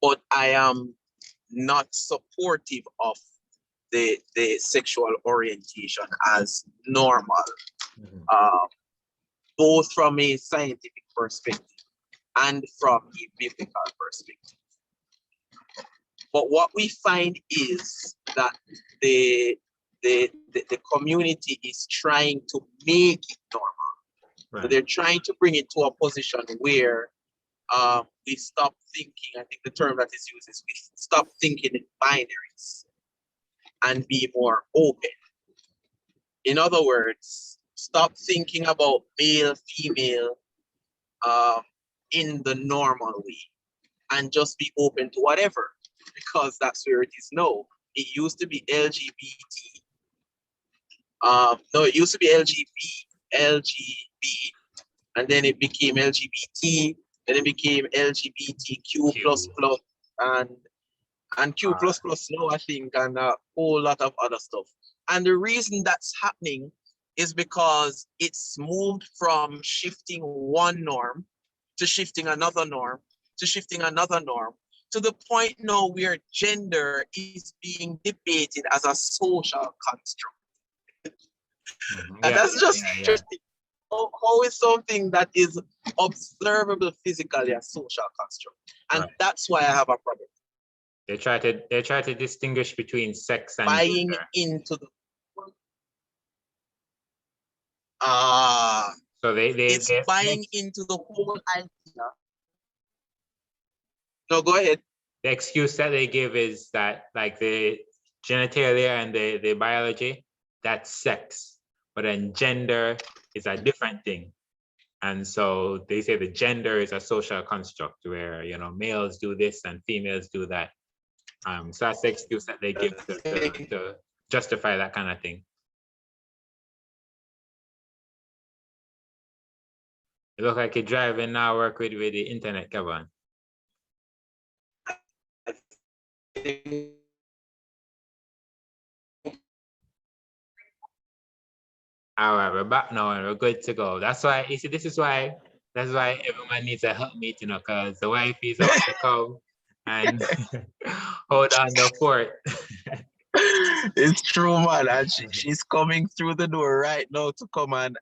But I am not supportive of the sexual orientation as normal, both from a scientific perspective and from a biblical perspective. But what we find is that the community is trying to make it normal. Right. So they're trying to bring it to a position where we stop thinking, I think the term that is used is we stop thinking in binaries and be more open. In other words, stop thinking about male, female in the normal way and just be open to whatever, because that's where it is now. It used to be LGBT. No, it used to be LGB, and then it became LGBT, then it became LGBTQ plus plus, and Q plus plus now, I think, and a whole lot of other stuff. And the reason that's happening is because it's moved from shifting one norm to shifting another norm to shifting another norm to the point now where gender is being debated as a social construct. And that's just interesting. How is something that is observable physically a social construct? And that's why I have a problem. They try to distinguish between sex and buying gender. Into the so it's buying into the whole idea. No, go ahead. The excuse that they give is that like the genitalia and the biology, that's sex, but then gender is a different thing. And so they say the gender is a social construct where, you know, males do this and females do that. So that's the excuse that they give to justify that kind of thing. You look like you're driving now, work with the internet, Kevonn. All right, we're back now and we're good to go. That's why, you see, that's why everyone needs a help meet, you know, because the wife is about to come and hold on the fort. It's true, man. And she's coming through the door right now to come and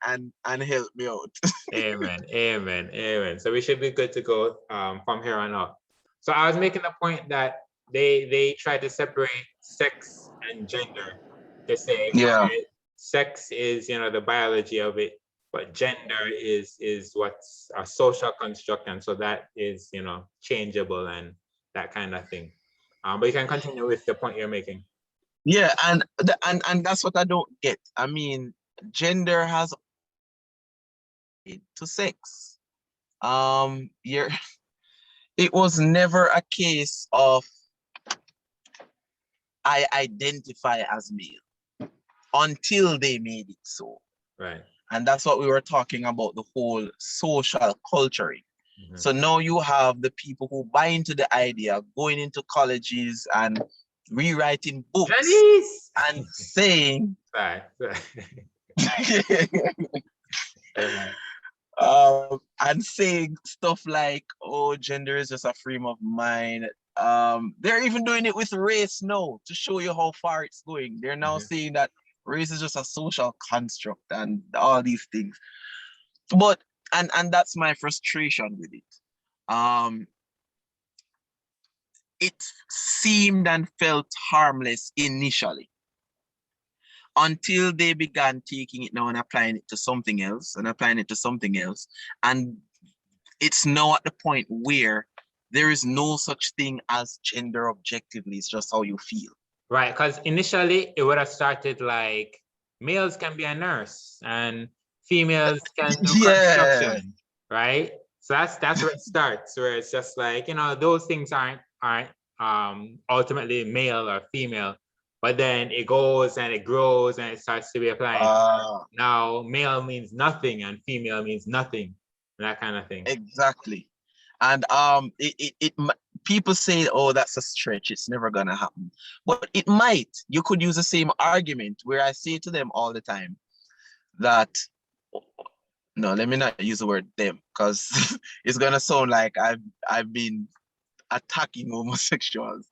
help me out. Amen, amen, amen. So we should be good to go from here on out. So I was making the point that they try to separate sex and gender to say, okay, sex is, you know, the biology of it, but gender is what's a social construct, and so that is, you know, changeable and that kind of thing. But you can continue with the point you're making. Yeah, and that's what I don't get. I mean, gender has to sex. You're It was never a case of I identify as male until they made it so. Right. And that's what we were talking about, the whole social culturing. Mhm. So now you have the people who buy into the idea, going into colleges and rewriting books Janice! and saying, Right. and saying stuff like, oh, gender is just a frame of mind. They're even doing it with race now to show you how far it's going. They're now Mhm. saying that race is just a social construct and all these things. But and that's my frustration with it. Um, it seemed and felt harmless initially until they began taking it now and applying it to something else and applying it to something else. And it's now at the point where there is no such thing as gender objectively. It's just how you feel. Right, because initially it would have started like males can be a nurse and females can do Yeah. construction, right? So that's where it starts, where it's just like, those things aren't ultimately male or female, but then it goes and it grows and it starts to be applied. Now male means nothing and female means nothing, that kind of thing. Exactly. And people say, oh, that's a stretch, it's never gonna happen. But it might. You could use the same argument where I say to them all the time that, no, let me not use the word them, because it's gonna sound like I've been attacking homosexuals.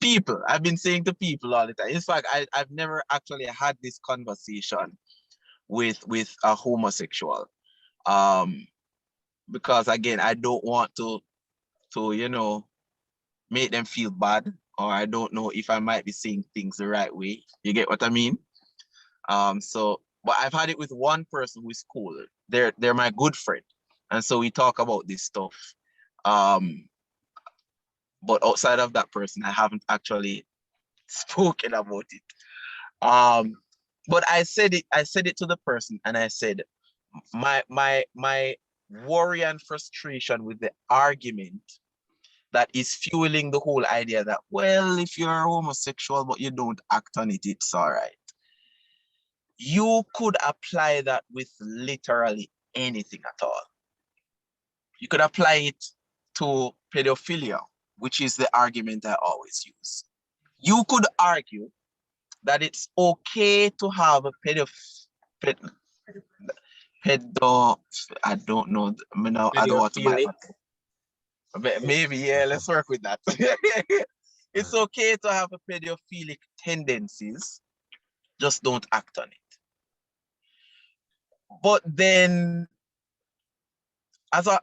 People, I've been saying to people all the time. In fact, I've never actually had this conversation with a homosexual. Because again, I don't want to make them feel bad, or I don't know if I might be saying things the right way. You get what I mean? But I've had it with one person who is cool. They're my good friend, and so we talk about this stuff. But outside of that person, I haven't actually spoken about it. But I said it. I said it to the person, and I said, my worry and frustration with the argument that is fueling the whole idea that, well, if you're homosexual but you don't act on it, it's all right. You could apply that with literally anything at all. You could apply it to pedophilia, which is the argument I always use. You could argue that it's okay to have a pedo, I don't know, I don't want to buy that. Maybe, yeah, let's work with that. It's okay to have a pedophilic tendencies, just don't act on it. But then, as a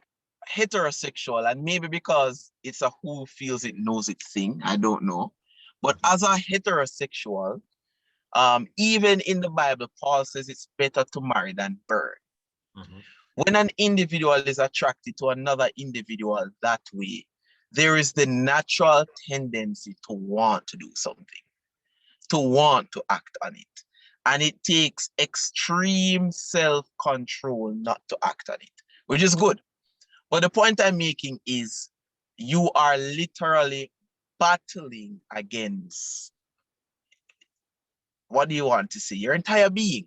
heterosexual, and maybe because it's a who feels it knows it thing, I don't know. But as a heterosexual, even in the Bible, Paul says it's better to marry than burn. Mhm. When an individual is attracted to another individual that way, there is the natural tendency to want to do something, to want to act on it. And it takes extreme self-control not to act on it, which is good. But the point I'm making is you are literally battling against, what do you want to say? Your entire being,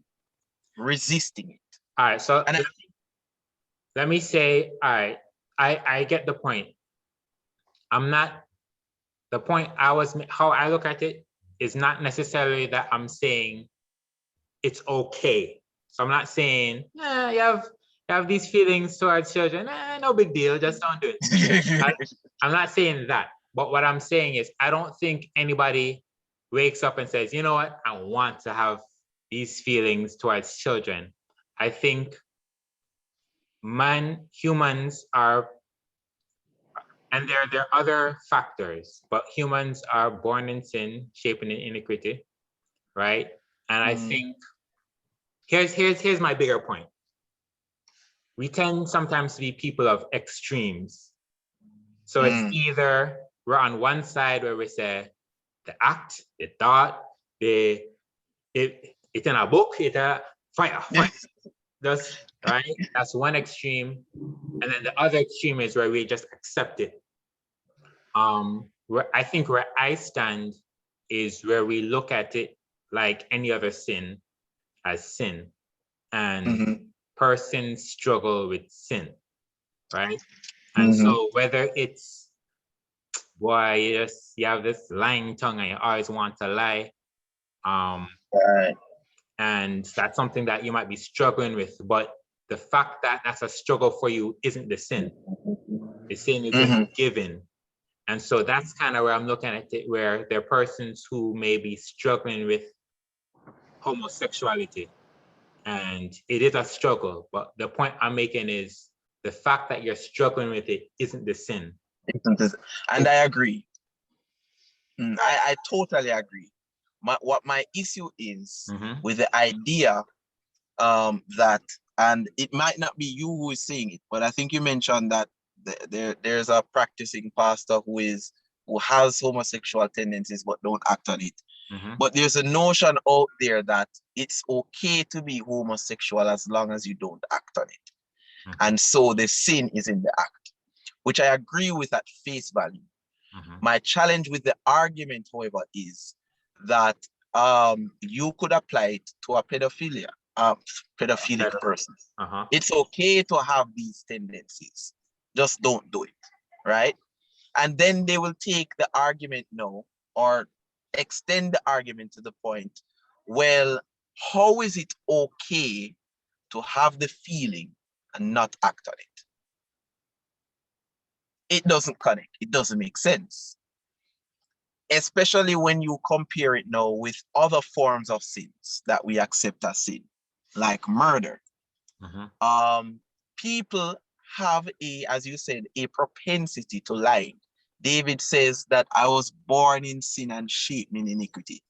resisting it. All right, so And let me say, all right, I get the point. The point how I look at it is not necessarily that I'm saying it's okay. So I'm not saying, you have these feelings towards children, no big deal, just don't do it. I'm not saying that. But what I'm saying is, I don't think anybody wakes up and says, you know what, I want to have these feelings towards children. I think humans are, and there are other factors, but humans are born in sin, shaping in iniquity, right? And I think here's my bigger point. We tend sometimes to be people of extremes. So it's either we're on one side where we say the act, the thought, it's in a book, it's a fire. That's right. That's one extreme. And then the other extreme is where we just accept it. where I think where I stand is where we look at it like any other sin as sin, and persons struggle with sin, right? And so whether it's, boy, you have this lying tongue and you always want to lie, Right. and that's something that you might be struggling with, but the fact that that's a struggle for you isn't the sin. The sin is in the giving. And so that's kind of where I'm looking at it, where there are persons who may be struggling with homosexuality, and it is a struggle, but the point I'm making is the fact that you're struggling with it isn't the sin. And I agree. I totally agree. What my issue is with the idea that, and it might not be you who is saying it, but I think you mentioned that there's a practicing pastor who has homosexual tendencies but don't act on it. But there's a notion out there that it's okay to be homosexual as long as you don't act on it. And so the sin is in the act, which I agree with at face value. My challenge with the argument, however, is that you could apply it to a pedophilic person. It's okay to have these tendencies, just don't do it, right? And then they will take the argument now, or extend the argument to the point, well, how is it okay to have the feeling and not act on it? It doesn't connect. It doesn't make sense. Especially when you compare it now with other forms of sins that we accept as sin, like murder. People have as you said, a propensity to lie. David says that I was born in sin and shaped in iniquity.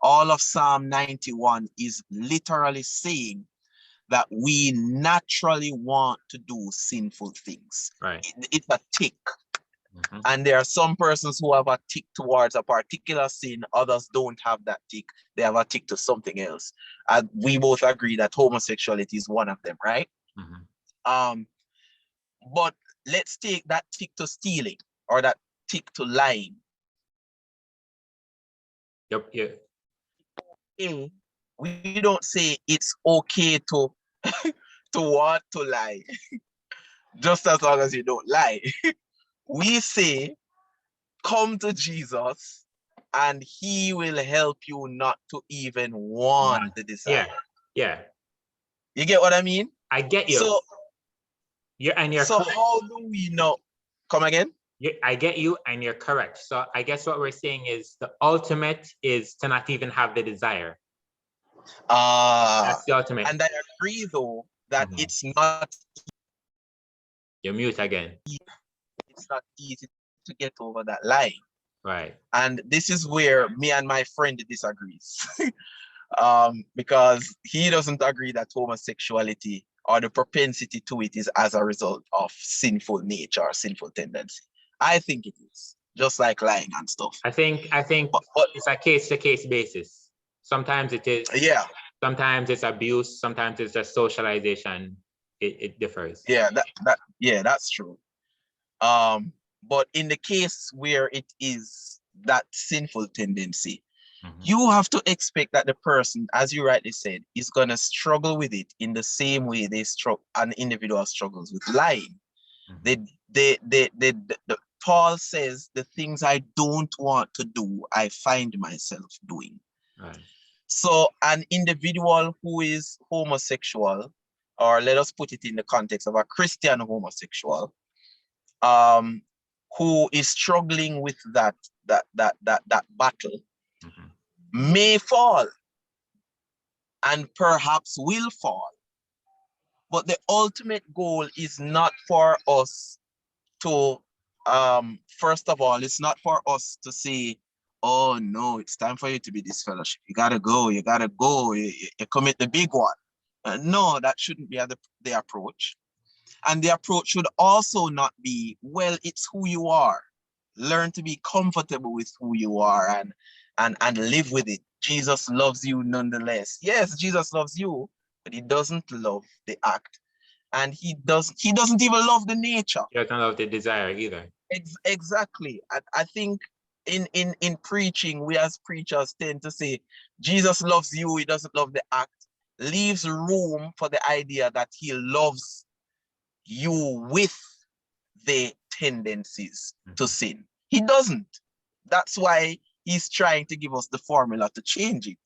All of Psalm 91 is literally saying that we naturally want to do sinful things. Right. It's a tick. And there are some persons who have a tick towards a particular sin, others don't have that tick. They have a tick to something else. And we both agree that homosexuality is one of them, right? But let's take that tick to stealing or that tick to lying. Yep. We don't say it's okay to to want to lie, just as long as you don't lie. We say, come to Jesus and he will help you not to even want the desire. Yeah. You get what I mean? I get you. So, you're so correct. how do we know? Come again? I get you, and you're correct. So I guess what we're saying is the ultimate is to not even have the desire. That's the ultimate. And I agree, though, that it's not. You're mute again. It's not easy to get over that line. Right. And this is where me and my friend disagrees. Because he doesn't agree that homosexuality or the propensity to it is as a result of sinful nature or sinful tendency. I think it is, just like lying and stuff. I think but it's a case-to-case basis. Sometimes it is. Yeah. Sometimes it's abuse. Sometimes it's just socialization. It differs. Yeah, that's true. But in the case where it is that sinful tendency, you have to expect that the person, as you rightly said, is gonna struggle with it in the same way an individual struggles with lying. Paul says, the things I don't want to do, I find myself doing. Right. So an individual who is homosexual, or let us put it in the context of a Christian homosexual, who is struggling with that battle, may fall and perhaps will fall. But the ultimate goal is not for us to, first of all, it's not for us to say, oh no, it's time for you to be disfellowship. You gotta go, you commit the big one. No, that shouldn't be the approach. And the approach should also not be, well, it's who you are. Learn to be comfortable with who you are and live with it. Jesus loves you nonetheless. Yes, Jesus loves you, but he doesn't love the act. and he doesn't even love the nature. He doesn't love the desire either. Exactly. I think in preaching, we as preachers tend to say Jesus loves you, he doesn't love the act, leaves room for the idea that he loves you with the tendencies to sin. He doesn't. That's why he's trying to give us the formula to change it.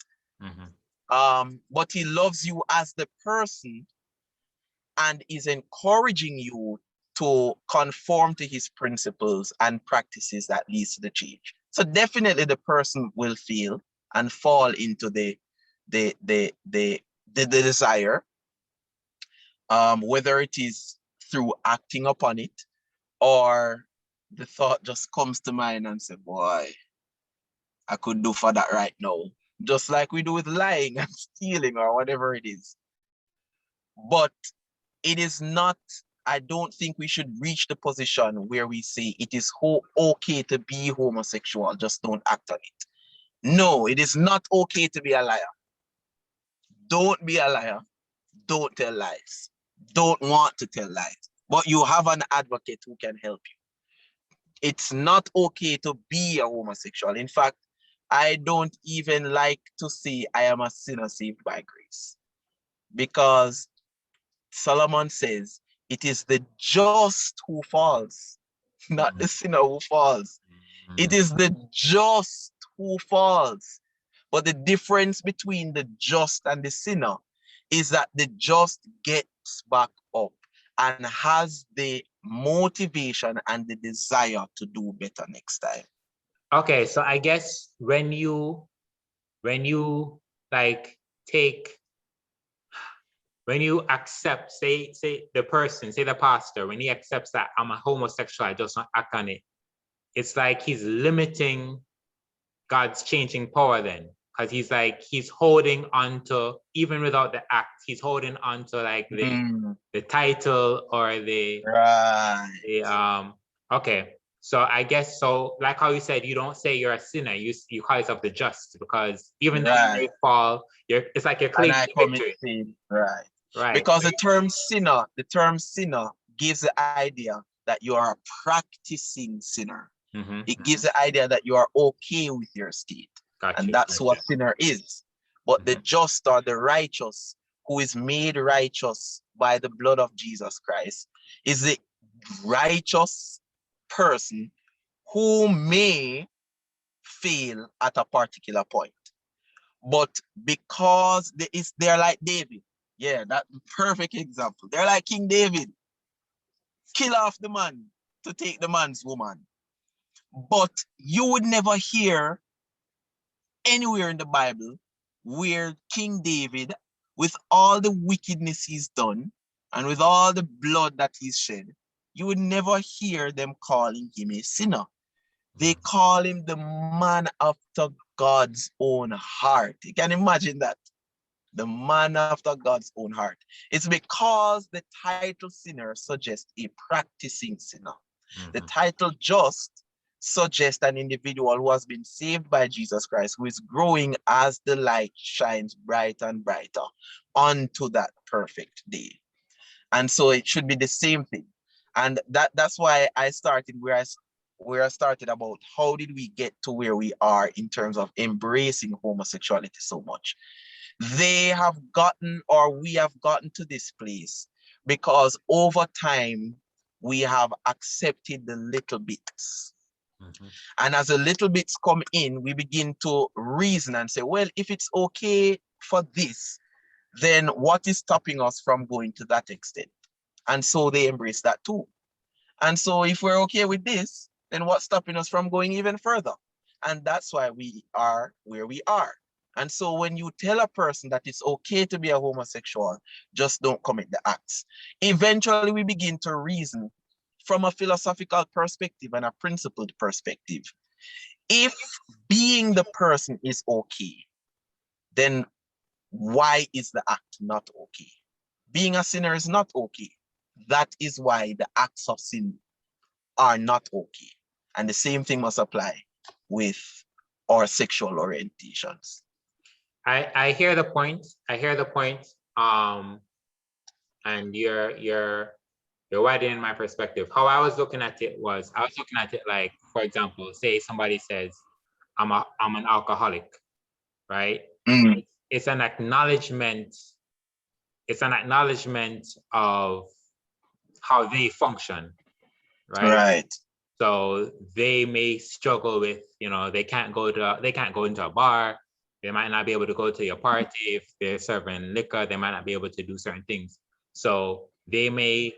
But he loves you as the person and is encouraging you to conform to his principles and practices that leads to the change. So definitely the person will feel and fall into the desire, whether it is through acting upon it or the thought just comes to mind and say, boy, I could do for that right now. Just like we do with lying and stealing or whatever it is. But it is not, I don't think we should reach the position where we say it is okay to be homosexual, just don't act on it. No, it is not okay to be a liar. Don't be a liar. Don't tell lies. Don't want to tell lies. But you have an advocate who can help you. It's not okay to be a homosexual. In fact, I don't even like to say I am a sinner saved by grace. Because Solomon says, it is the just who falls, not the sinner who falls. It is the just who falls. But the difference between the just and the sinner is that the just gets back up and has the motivation and the desire to do better next time. Okay, so I guess when you like when you accept, say the person, say the pastor, when he accepts that I'm a homosexual, I just don't act on it, it's like he's limiting God's changing power then. Because he's holding on to, even without the act, he's holding on to like the title or the okay. So I guess, so like how you said, you don't say you're a sinner, you call yourself the just, because even though you may fall, it's like you're claiming victory. Right. Because the term sinner gives the idea that you are a practicing sinner. It gives the idea that you are okay with your state. And that's what sinner is. But the just or the righteous, who is made righteous by the blood of Jesus Christ, is the righteous person who may fail at a particular point. But because they're like David. Yeah, that's a perfect example. They're like King David. Kill off the man to take the man's woman. But you would never hear anywhere in the Bible where King David, with all the wickedness he's done and with all the blood that he's shed, you would never hear them calling him a sinner. They call him the man after God's own heart. You can imagine that. The man after God's own heart. It's because the title sinner suggests a practicing sinner. The title just suggests an individual who has been saved by Jesus Christ, who is growing as the light shines brighter and brighter onto that perfect day. And so it should be the same thing. And that's why I started where I started about how did we get to where we are in terms of embracing homosexuality so much. They have gotten, or we have gotten to this place because over time we have accepted the little bits. And as the little bits come in, we begin to reason and say, well, if it's okay for this, then what is stopping us from going to that extent? And so they embrace that too. And so if we're okay with this, then what's stopping us from going even further? And that's why we are where we are. And so when you tell a person that it's okay to be a homosexual, just don't commit the acts. Eventually we begin to reason from a philosophical perspective and a principled perspective. If being the person is okay, then why is the act not okay? Being a sinner is not okay. That is why the acts of sin are not okay. And the same thing must apply with our sexual orientations. I hear the point. I hear the point. and you're widening my perspective. How I was looking at it was, I was looking at it like, for example, say somebody says, I'm an alcoholic, right? Mm. It's an acknowledgement. It's an acknowledgement of how they function, right? Right. So they may struggle with, they can't go into a bar. They might not be able to go to your party if they're serving liquor. They might not be able to do certain things. So they may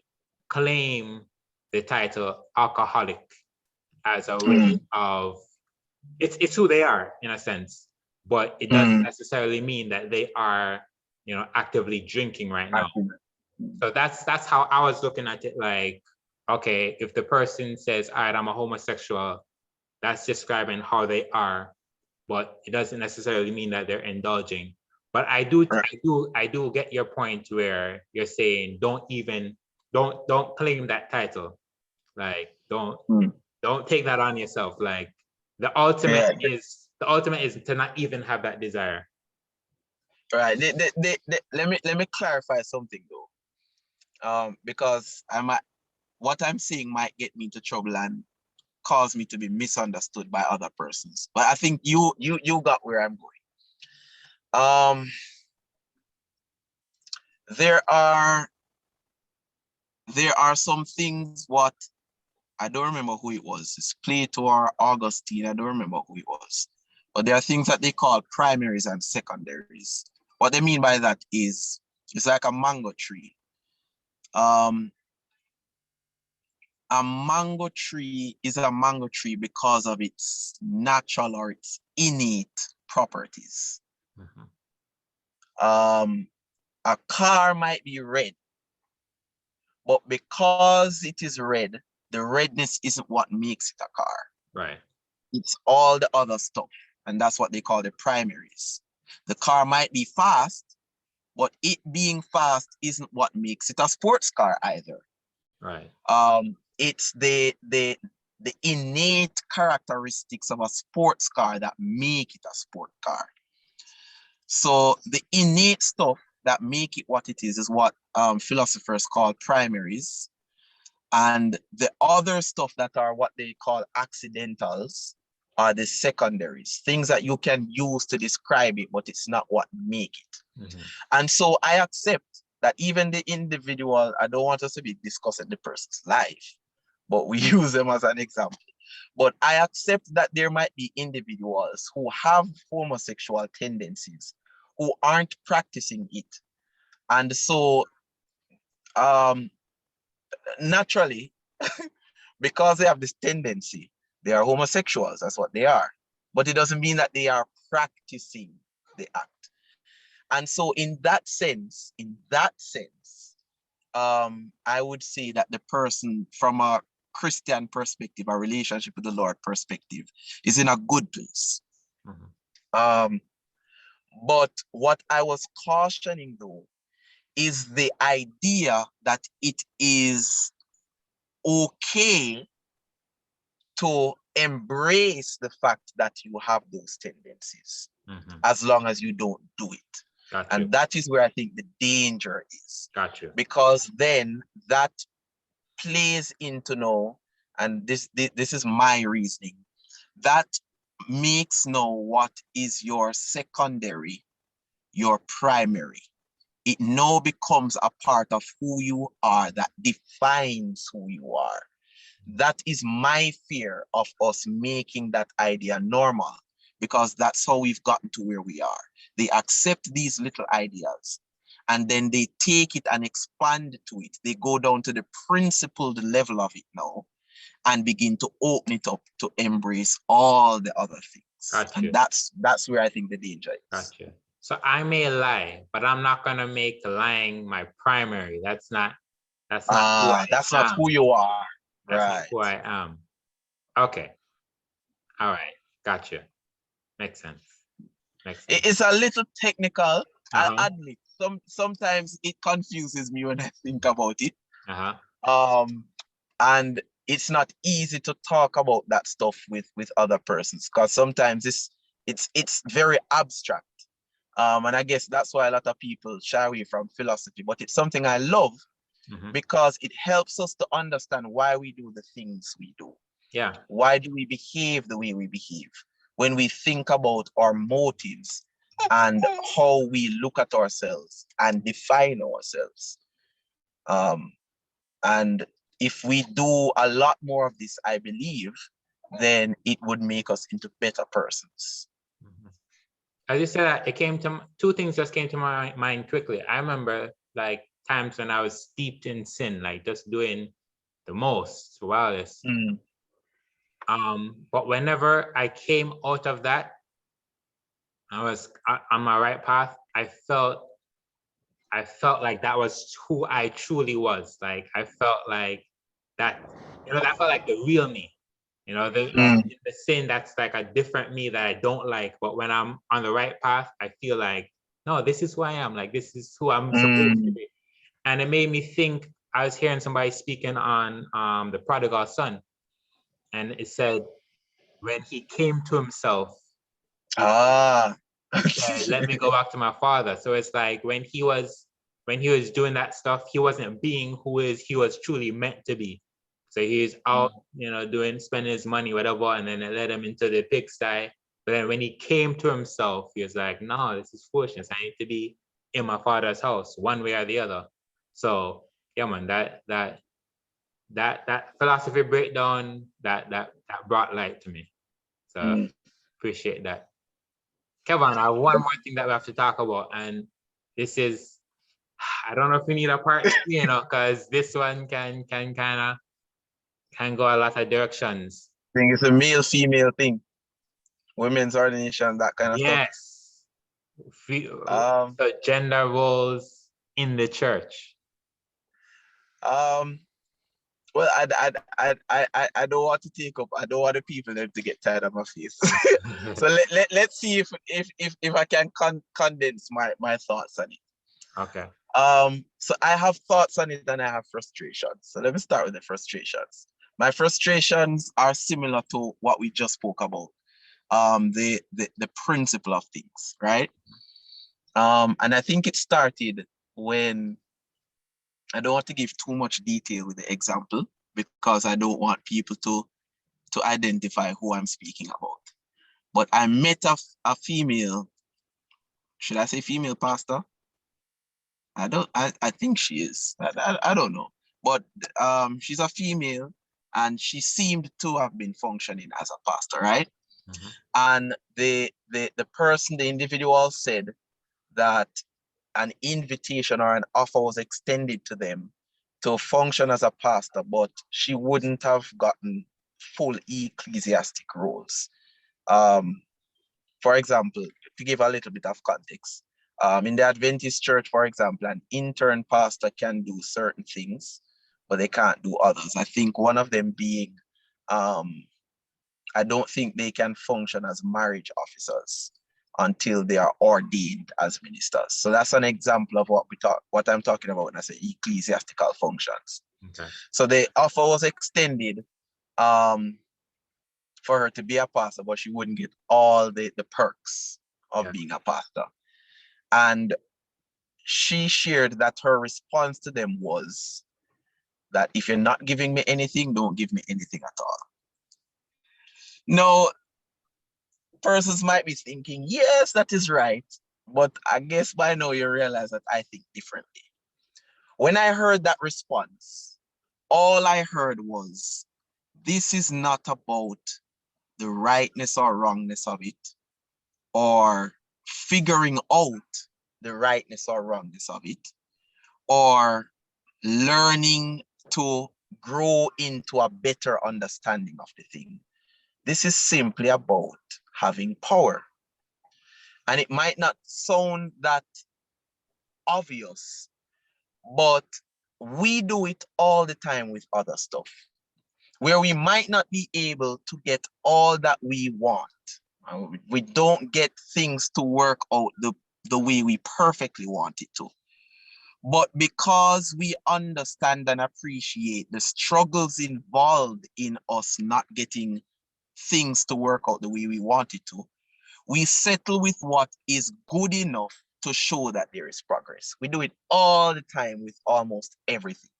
claim the title alcoholic as a way of, it's who they are in a sense, but it doesn't necessarily mean that they are, actively drinking right now. So that's how I was looking at it. Like, okay, if the person says, all right, I'm a homosexual, that's describing how they are, but it doesn't necessarily mean that they're indulging. But I do get your point where you're saying don't claim that title. Like, don't take that on yourself. Like, the ultimate is to not even have that desire. Right. Let me clarify something though. Because what I'm saying might get me into trouble and cause me to be misunderstood by other persons. But I think you got where I'm going. There are some things what I don't remember who it was. It's Plato or Augustine. I don't remember who it was. But there are things that they call primaries and secondaries. What they mean by that is it's like a mango tree. A mango tree is a mango tree because of its natural or its innate properties. A car might be red, but because it is red, the redness isn't what makes it a car. Right. It's all the other stuff, and that's what they call the primaries. The car might be fast, but it being fast isn't what makes it a sports car either. Right. It's the innate characteristics of a sports car that make it a sport car. So the innate stuff that make it what it is what philosophers call primaries. And the other stuff that are what they call accidentals are the secondaries, things that you can use to describe it, but it's not what make it. And so I accept that even the individual, I don't want us to be discussing the person's life, but we use them as an example. But I accept that there might be individuals who have homosexual tendencies, who aren't practicing it. And so naturally, because they have this tendency, they are homosexuals, that's what they are. But it doesn't mean that they are practicing the act. And so in that sense, I would say that the person from a Christian perspective, a relationship with the Lord perspective, is in a good place. But what I was cautioning though, is the idea that it is okay to embrace the fact that you have those tendencies, as long as you don't do it. And that is where I think the danger is. Because then that plays into and this is my reasoning, that makes what is your secondary your primary. It now becomes a part of who you are, that defines who you are. That is my fear of us making that idea normal, because that's how we've gotten to where we are. They accept these little ideas and then they take it and expand to it. They go down to the principled level of it now and begin to open it up to embrace all the other things. And that's where I think the danger is. So I may lie, but I'm not gonna make lying my primary. That's not not who you are. That's not who I am. Okay. All right. Gotcha. Makes sense. It's a little technical. I'll admit. Sometimes it confuses me when I think about it. And it's not easy to talk about that stuff with other persons, because sometimes it's very abstract. And I guess that's why a lot of people shy away from philosophy, but it's something I love because it helps us to understand why we do the things we do. Yeah. Why do we behave the way we behave? When we think about our motives and how we look at ourselves and define ourselves. And if we do a lot more of this, I believe, then it would make us into better persons. As you said, it came to two things just came to my mind quickly. I remember like times when I was steeped in sin, like just doing the most, wildest. But whenever I came out of that, I was on my right path. I felt like that was who I truly was. Like I felt like that, that felt like the real me. The sin, that's like a different me that I don't like. But when I'm on the right path, I feel like, no, this is who I am. Like this is who I'm supposed to be. And it made me think. I was hearing somebody speaking on the prodigal son, and it said when he came to himself, he said, "Let me go back to my father." So it's like when he was doing that stuff, he wasn't being who he was truly meant to be. So he's out, spending his money, whatever, and then it led him into the pigsty. But then when he came to himself, he was like, "No, this is foolishness. I need to be in my father's house, one way or the other." So yeah, man, that philosophy breakdown that brought light to me. So appreciate that. Kevonn, I have one more thing that we have to talk about, and this is, I don't know if we need a part, because this one can go a lot of directions. I think it's a male-female thing. Women's ordination, that kind of stuff. Yes. So gender roles in the church. Well, I don't want to take up. I don't want the people to get tired of my face. So let's see if I can condense my thoughts on it. Okay. So I have thoughts on it and I have frustrations. So let me start with the frustrations. My frustrations are similar to what we just spoke about. The principle of things, right? And I think it started when, I don't want to give too much detail with the example because I don't want people to identify who I'm speaking about. But I met a female, should I say female pastor? I think she is. I don't know. But she's a female and she seemed to have been functioning as a pastor, right? And the individual said that an invitation or an offer was extended to them to function as a pastor, but she wouldn't have gotten full ecclesiastic roles. For example, to give a little bit of context, in the Adventist church, for example, an intern pastor can do certain things, but they can't do others. I think one of them being, I don't think they can function as marriage officers until they are ordained as ministers. So that's an example of what I'm talking about when I say ecclesiastical functions. Okay. So the offer was extended for her to be a pastor, but she wouldn't get all the perks of being a pastor. And she shared that her response to them was that if you're not giving me anything, don't give me anything at all. Now, persons might be thinking, yes, that is right. But I guess by now you realize that I think differently. When I heard that response, all I heard was, this is not about the rightness or wrongness of it, or figuring out the rightness or wrongness of it, or learning to grow into a better understanding of the thing. This is simply about having power. And it might not sound that obvious, but we do it all the time with other stuff, where we might not be able to get all that we want. We don't get things to work out the way we perfectly want it to. But because we understand and appreciate the struggles involved in us not getting things to work out the way we want it to, We settle with what is good enough to show that there is progress. We do it all the time with almost everything.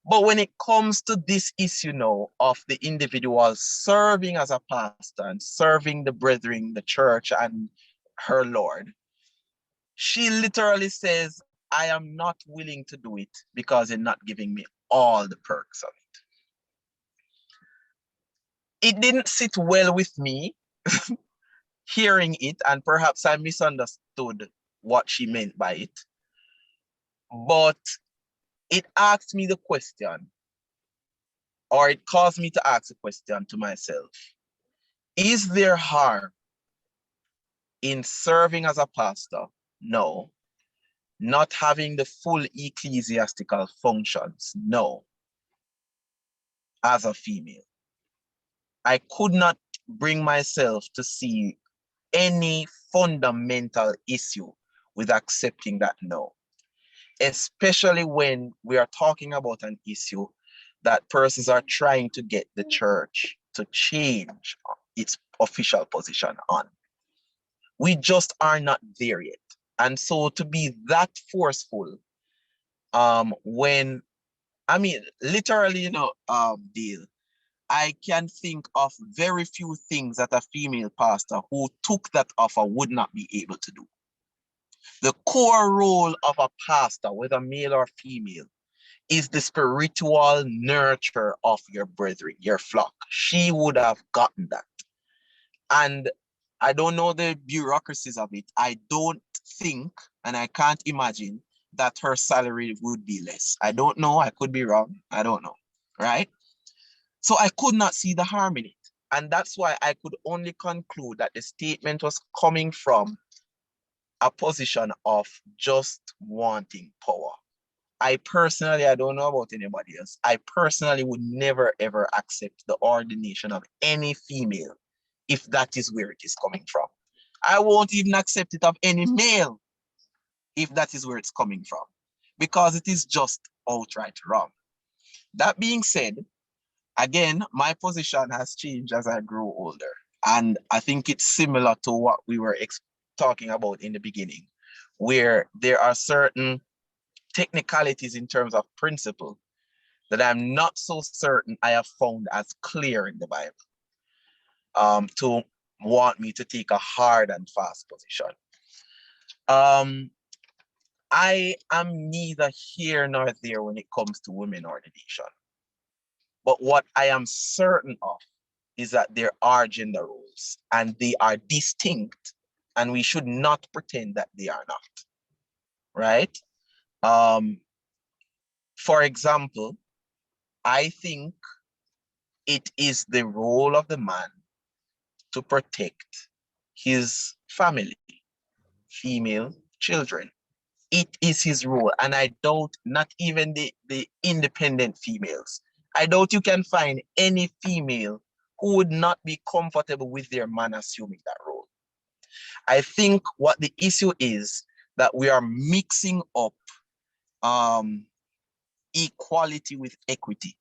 But when it comes to this issue now of the individual serving as a pastor and serving the brethren, the church, and her Lord, she literally says, I am not willing to do it because you're not giving me all the perks of it. It didn't sit well with me hearing it, and perhaps I misunderstood what she meant by it. But it asked me the question, or it caused me to ask a question to myself. Is there harm in serving as a pastor? No. Not having the full ecclesiastical functions? No. As a female, I could not bring myself to see any fundamental issue with accepting that no. Especially when we are talking about an issue that persons are trying to get the church to change its official position on. We just are not there yet. And so to be that forceful, when, I mean, literally, Deal, I can think of very few things that a female pastor who took that offer would not be able to do. The core role of a pastor, whether male or female, is the spiritual nurture of your brethren, your flock. She would have gotten that. And I don't know the bureaucracies of it. I don't think, and I can't imagine that her salary would be less. I don't know. I could be wrong. I don't know. Right? So I could not see the harm in it. And that's why I could only conclude that the statement was coming from a position of just wanting power. I don't know about anybody else. I personally would never ever accept the ordination of any female if that is where it is coming from. I won't even accept it of any male if that is where it's coming from, because it is just outright wrong. That being said, again, my position has changed as I grew older. And I think it's similar to what we were talking about in the beginning, where there are certain technicalities in terms of principle that I'm not so certain I have found as clear in the Bible to want me to take a hard and fast position. I am neither here nor there when it comes to women ordination. But what I am certain of is that there are gender roles and they are distinct, and we should not pretend that they are not, right? For example, I think it is the role of the man to protect his family, female children. It is his role. And I doubt not even the independent females. I doubt you can find any female who would not be comfortable with their man assuming that role. I think what the issue is that we are mixing up equality with equity.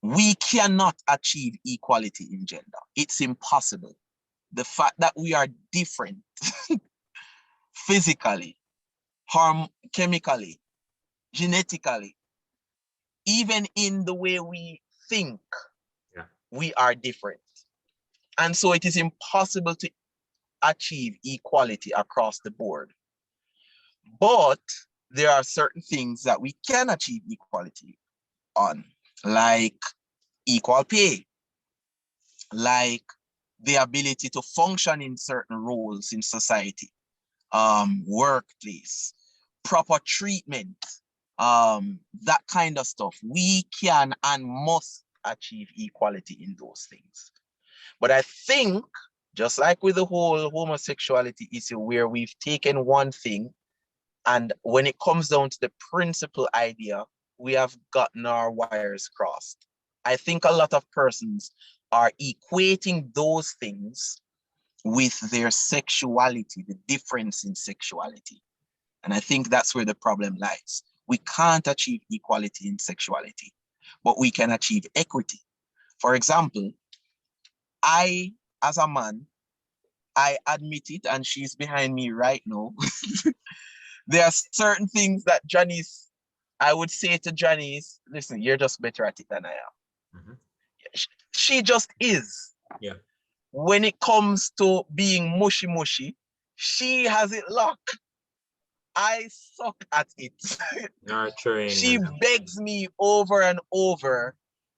We cannot achieve equality in gender. It's impossible. The fact that we are different physically, chemically, genetically, even in the way we think, we are different. And so it is impossible to achieve equality across the board. But there are certain things that we can achieve equality on, like equal pay, like the ability to function in certain roles in society, workplace, proper treatment, that kind of stuff. We can and must achieve equality in those things. But I think, just like with the whole homosexuality issue, where we've taken one thing, and when it comes down to the principal idea, we have gotten our wires crossed. I think a lot of persons are equating those things with their sexuality, the difference in sexuality. And I think that's where the problem lies. We can't achieve equality in sexuality, but we can achieve equity. For example, I as a man, I admit it, and she's behind me right now. There are certain things that Janice, I would say to Janice, listen, you're just better at it than I am. Mhm. She just is. Yeah. When it comes to being mushy mushy, she has it locked. I suck at it. Nurturing She and begs me over and over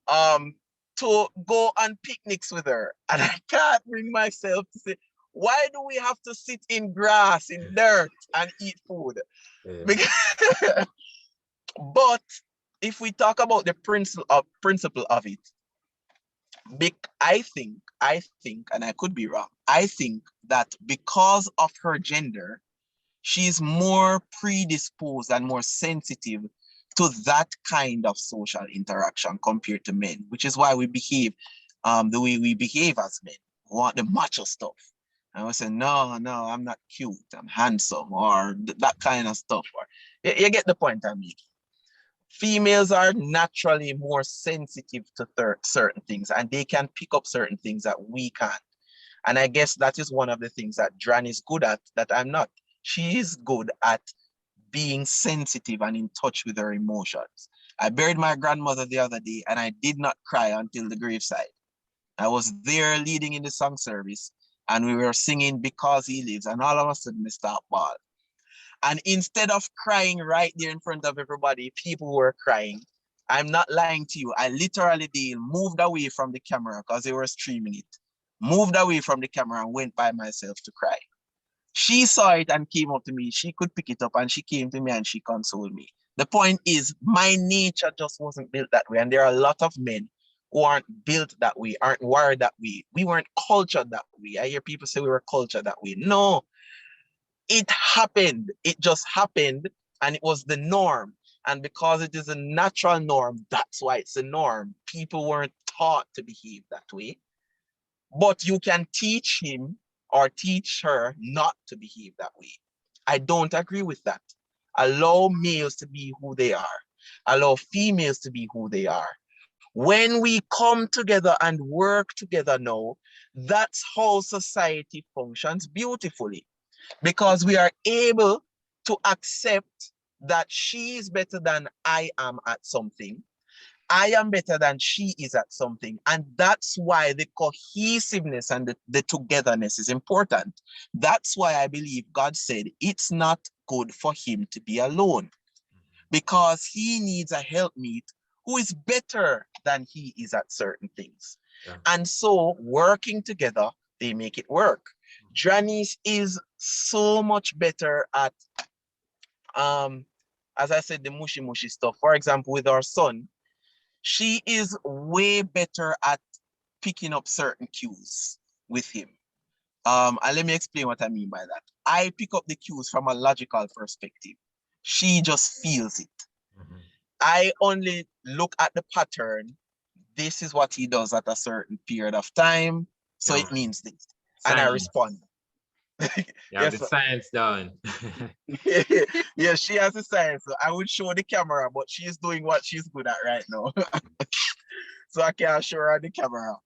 um, to go on picnics with her. And I can't bring myself to say, why do we have to sit in grass, in dirt, and eat food? yeah. Because, but if we talk about the principle of it, I think, and I could be wrong, I think that because of her gender, she's more predisposed and more sensitive to that kind of social interaction compared to men, which is why we behave the way we behave as men. We want the macho stuff. And we say, no, I'm not cute, I'm handsome, or that kind of stuff. Or you get the point I mean. Females are naturally more sensitive to certain things, and they can pick up certain things that we can't. And I guess that is one of the things that Dran is good at that I'm not. She is good at being sensitive and in touch with her emotions. I buried my grandmother the other day, and I did not cry until the graveside. I was there leading in the song service, and we were singing Because He Lives, and all of a sudden, Mr. Ball. And instead of crying right there in front of everybody, people were crying. I'm not lying to you. I literally did moved away from the camera because they were streaming it. Moved away from the camera and went by myself to cry. She saw it and came up to me. She could pick it up, and she came to me and she consoled me. The point is, my nature just wasn't built that way. And there are a lot of men who aren't built that way, aren't wired that way. We weren't cultured that way. I hear people say we were cultured that way. No, it happened. It just happened, and it was the norm. And because it is a natural norm, that's why it's a norm. People weren't taught to behave that way. But you can teach him or teach her not to behave that way. I don't agree with that. Allow males to be who they are. Allow females to be who they are. When we come together and work together now, that's how society functions beautifully, because we are able to accept that she is better than I am at something. I am better than she is at something. And that's why the cohesiveness and the togetherness is important. That's why I believe God said it's not good for him to be alone, because he needs a helpmeet who is better than he is at certain things. Yeah. And so working together, they make it work. Janice is so much better at, as I said, the mushy mushy stuff. For example, with our son, she is way better at picking up certain cues with him. And let me explain what I mean by that. I pick up the cues from a logical perspective. She just feels it. Mhm. I only look at the pattern. This is what he does at a certain period of time. So Yeah, it man. means this. And I Science. respond. You have Yes, the sir. science done. Yeah, she has a science. So I would show the camera, but she's doing what she's good at right now. So I can't show her the camera.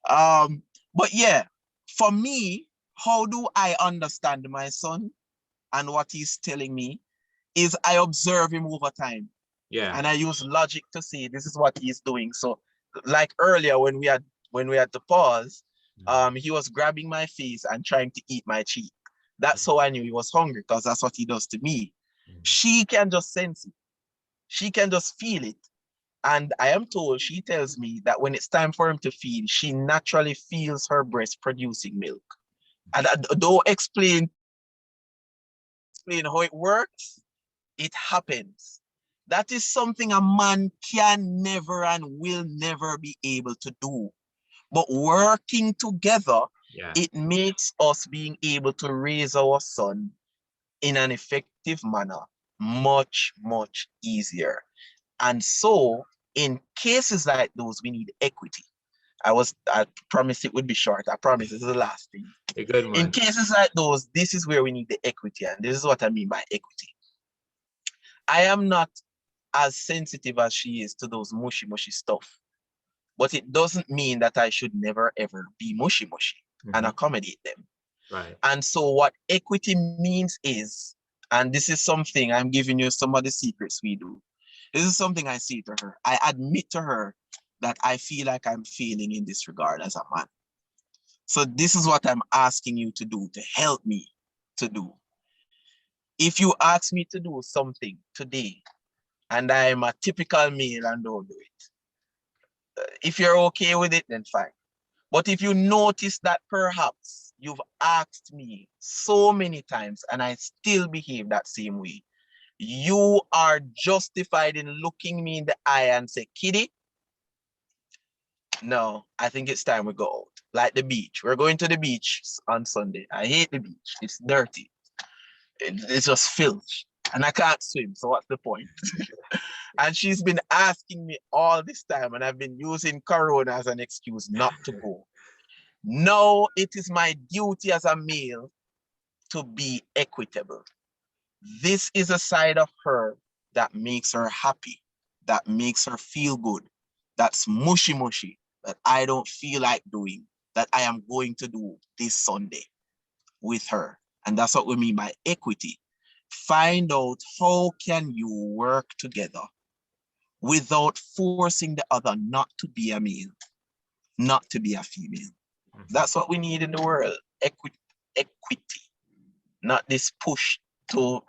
But yeah, for me, how do I understand my son and what he's telling me is I observe him over time, Yeah. and I use logic to see this is what he's doing. So like earlier when we had to pause, Mhm. he was grabbing my face and trying to eat my cheek. That's Mhm. how I knew he was hungry, because that's what he does to me. Mhm. She can just sense it. She can just feel it. And I am told, she tells me that when it's time for him to feed, she naturally feels her breast producing milk. And I don't explain how it works. It happens. That is something a man can never and will never be able to do. But working together, Yeah. it makes us being able to raise our son in an effective manner much, much easier. And so, in cases like those, we need equity. I promised it would be short. I promise this is the last thing. A good In man. cases like those, this is where we need the equity. And this is what I mean by equity. I am not as sensitive as she is to those mushy mushy stuff. But it doesn't mean that I should never ever be mushy mushy. and accommodate them. Right. And so what equity means is, and this is something I'm giving you some of the secrets we do. This is something I say to her. I admit to her that I feel like I'm failing in this regard as a man. So this is what I'm asking you to do, to help me to do. If you ask me to do something today, and I'm a typical male and don't do it, if you're okay with it, then fine. But if you notice that perhaps you've asked me so many times and I still behave that same way, you are justified in looking me in the eye and say, Kitty, no, I think it's time we go out. Like the beach. We're going to the beach on Sunday. I hate the beach. It's dirty. It's just filth. And I can't swim. So what's the point? And she's been asking me all this time, and I've been using Corona as an excuse not to go. No, it is my duty as a male to be equitable. This is a side of her that makes her happy, that makes her feel good, that's mushy mushy, that I don't feel like doing, that I am going to do this Sunday with her. And that's what we mean by equity. Find out how can you work together without forcing the other not to be a male, not to be a female. That's what we need in the world, equity, not this push to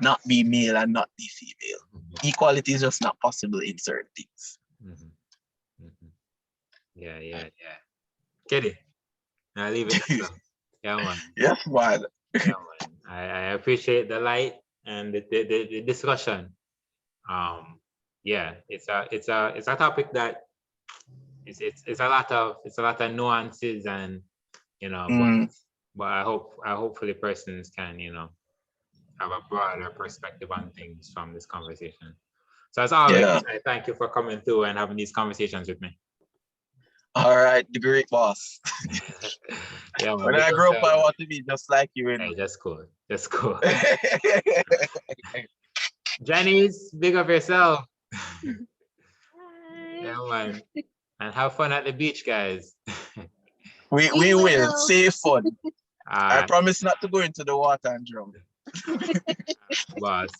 not be male and not be female. Equality is just not possible in certain things. Yeah. Kitty, I'll leave it there. Yeah, man. Yes, man. Yeah, man. I appreciate the light and the discussion. Yeah, it's a topic that it's a lot of nuances, and but I hopefully persons can have a broader perspective on things from this conversation. So as always, I thank you for coming through and having these conversations with me. All right, the great boss. Yeah, man, when I grow up, I want to be just like you. Hey, that's cool. That's cool. Janice, big up yourself. Yeah, man. And have fun at the beach, guys. we will. Safe fun. I promise not to go into the water and drown. Boss.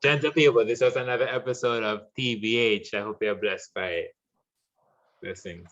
Gentle people, this was another episode of TBH. I hope you're blessed by it. Blessings.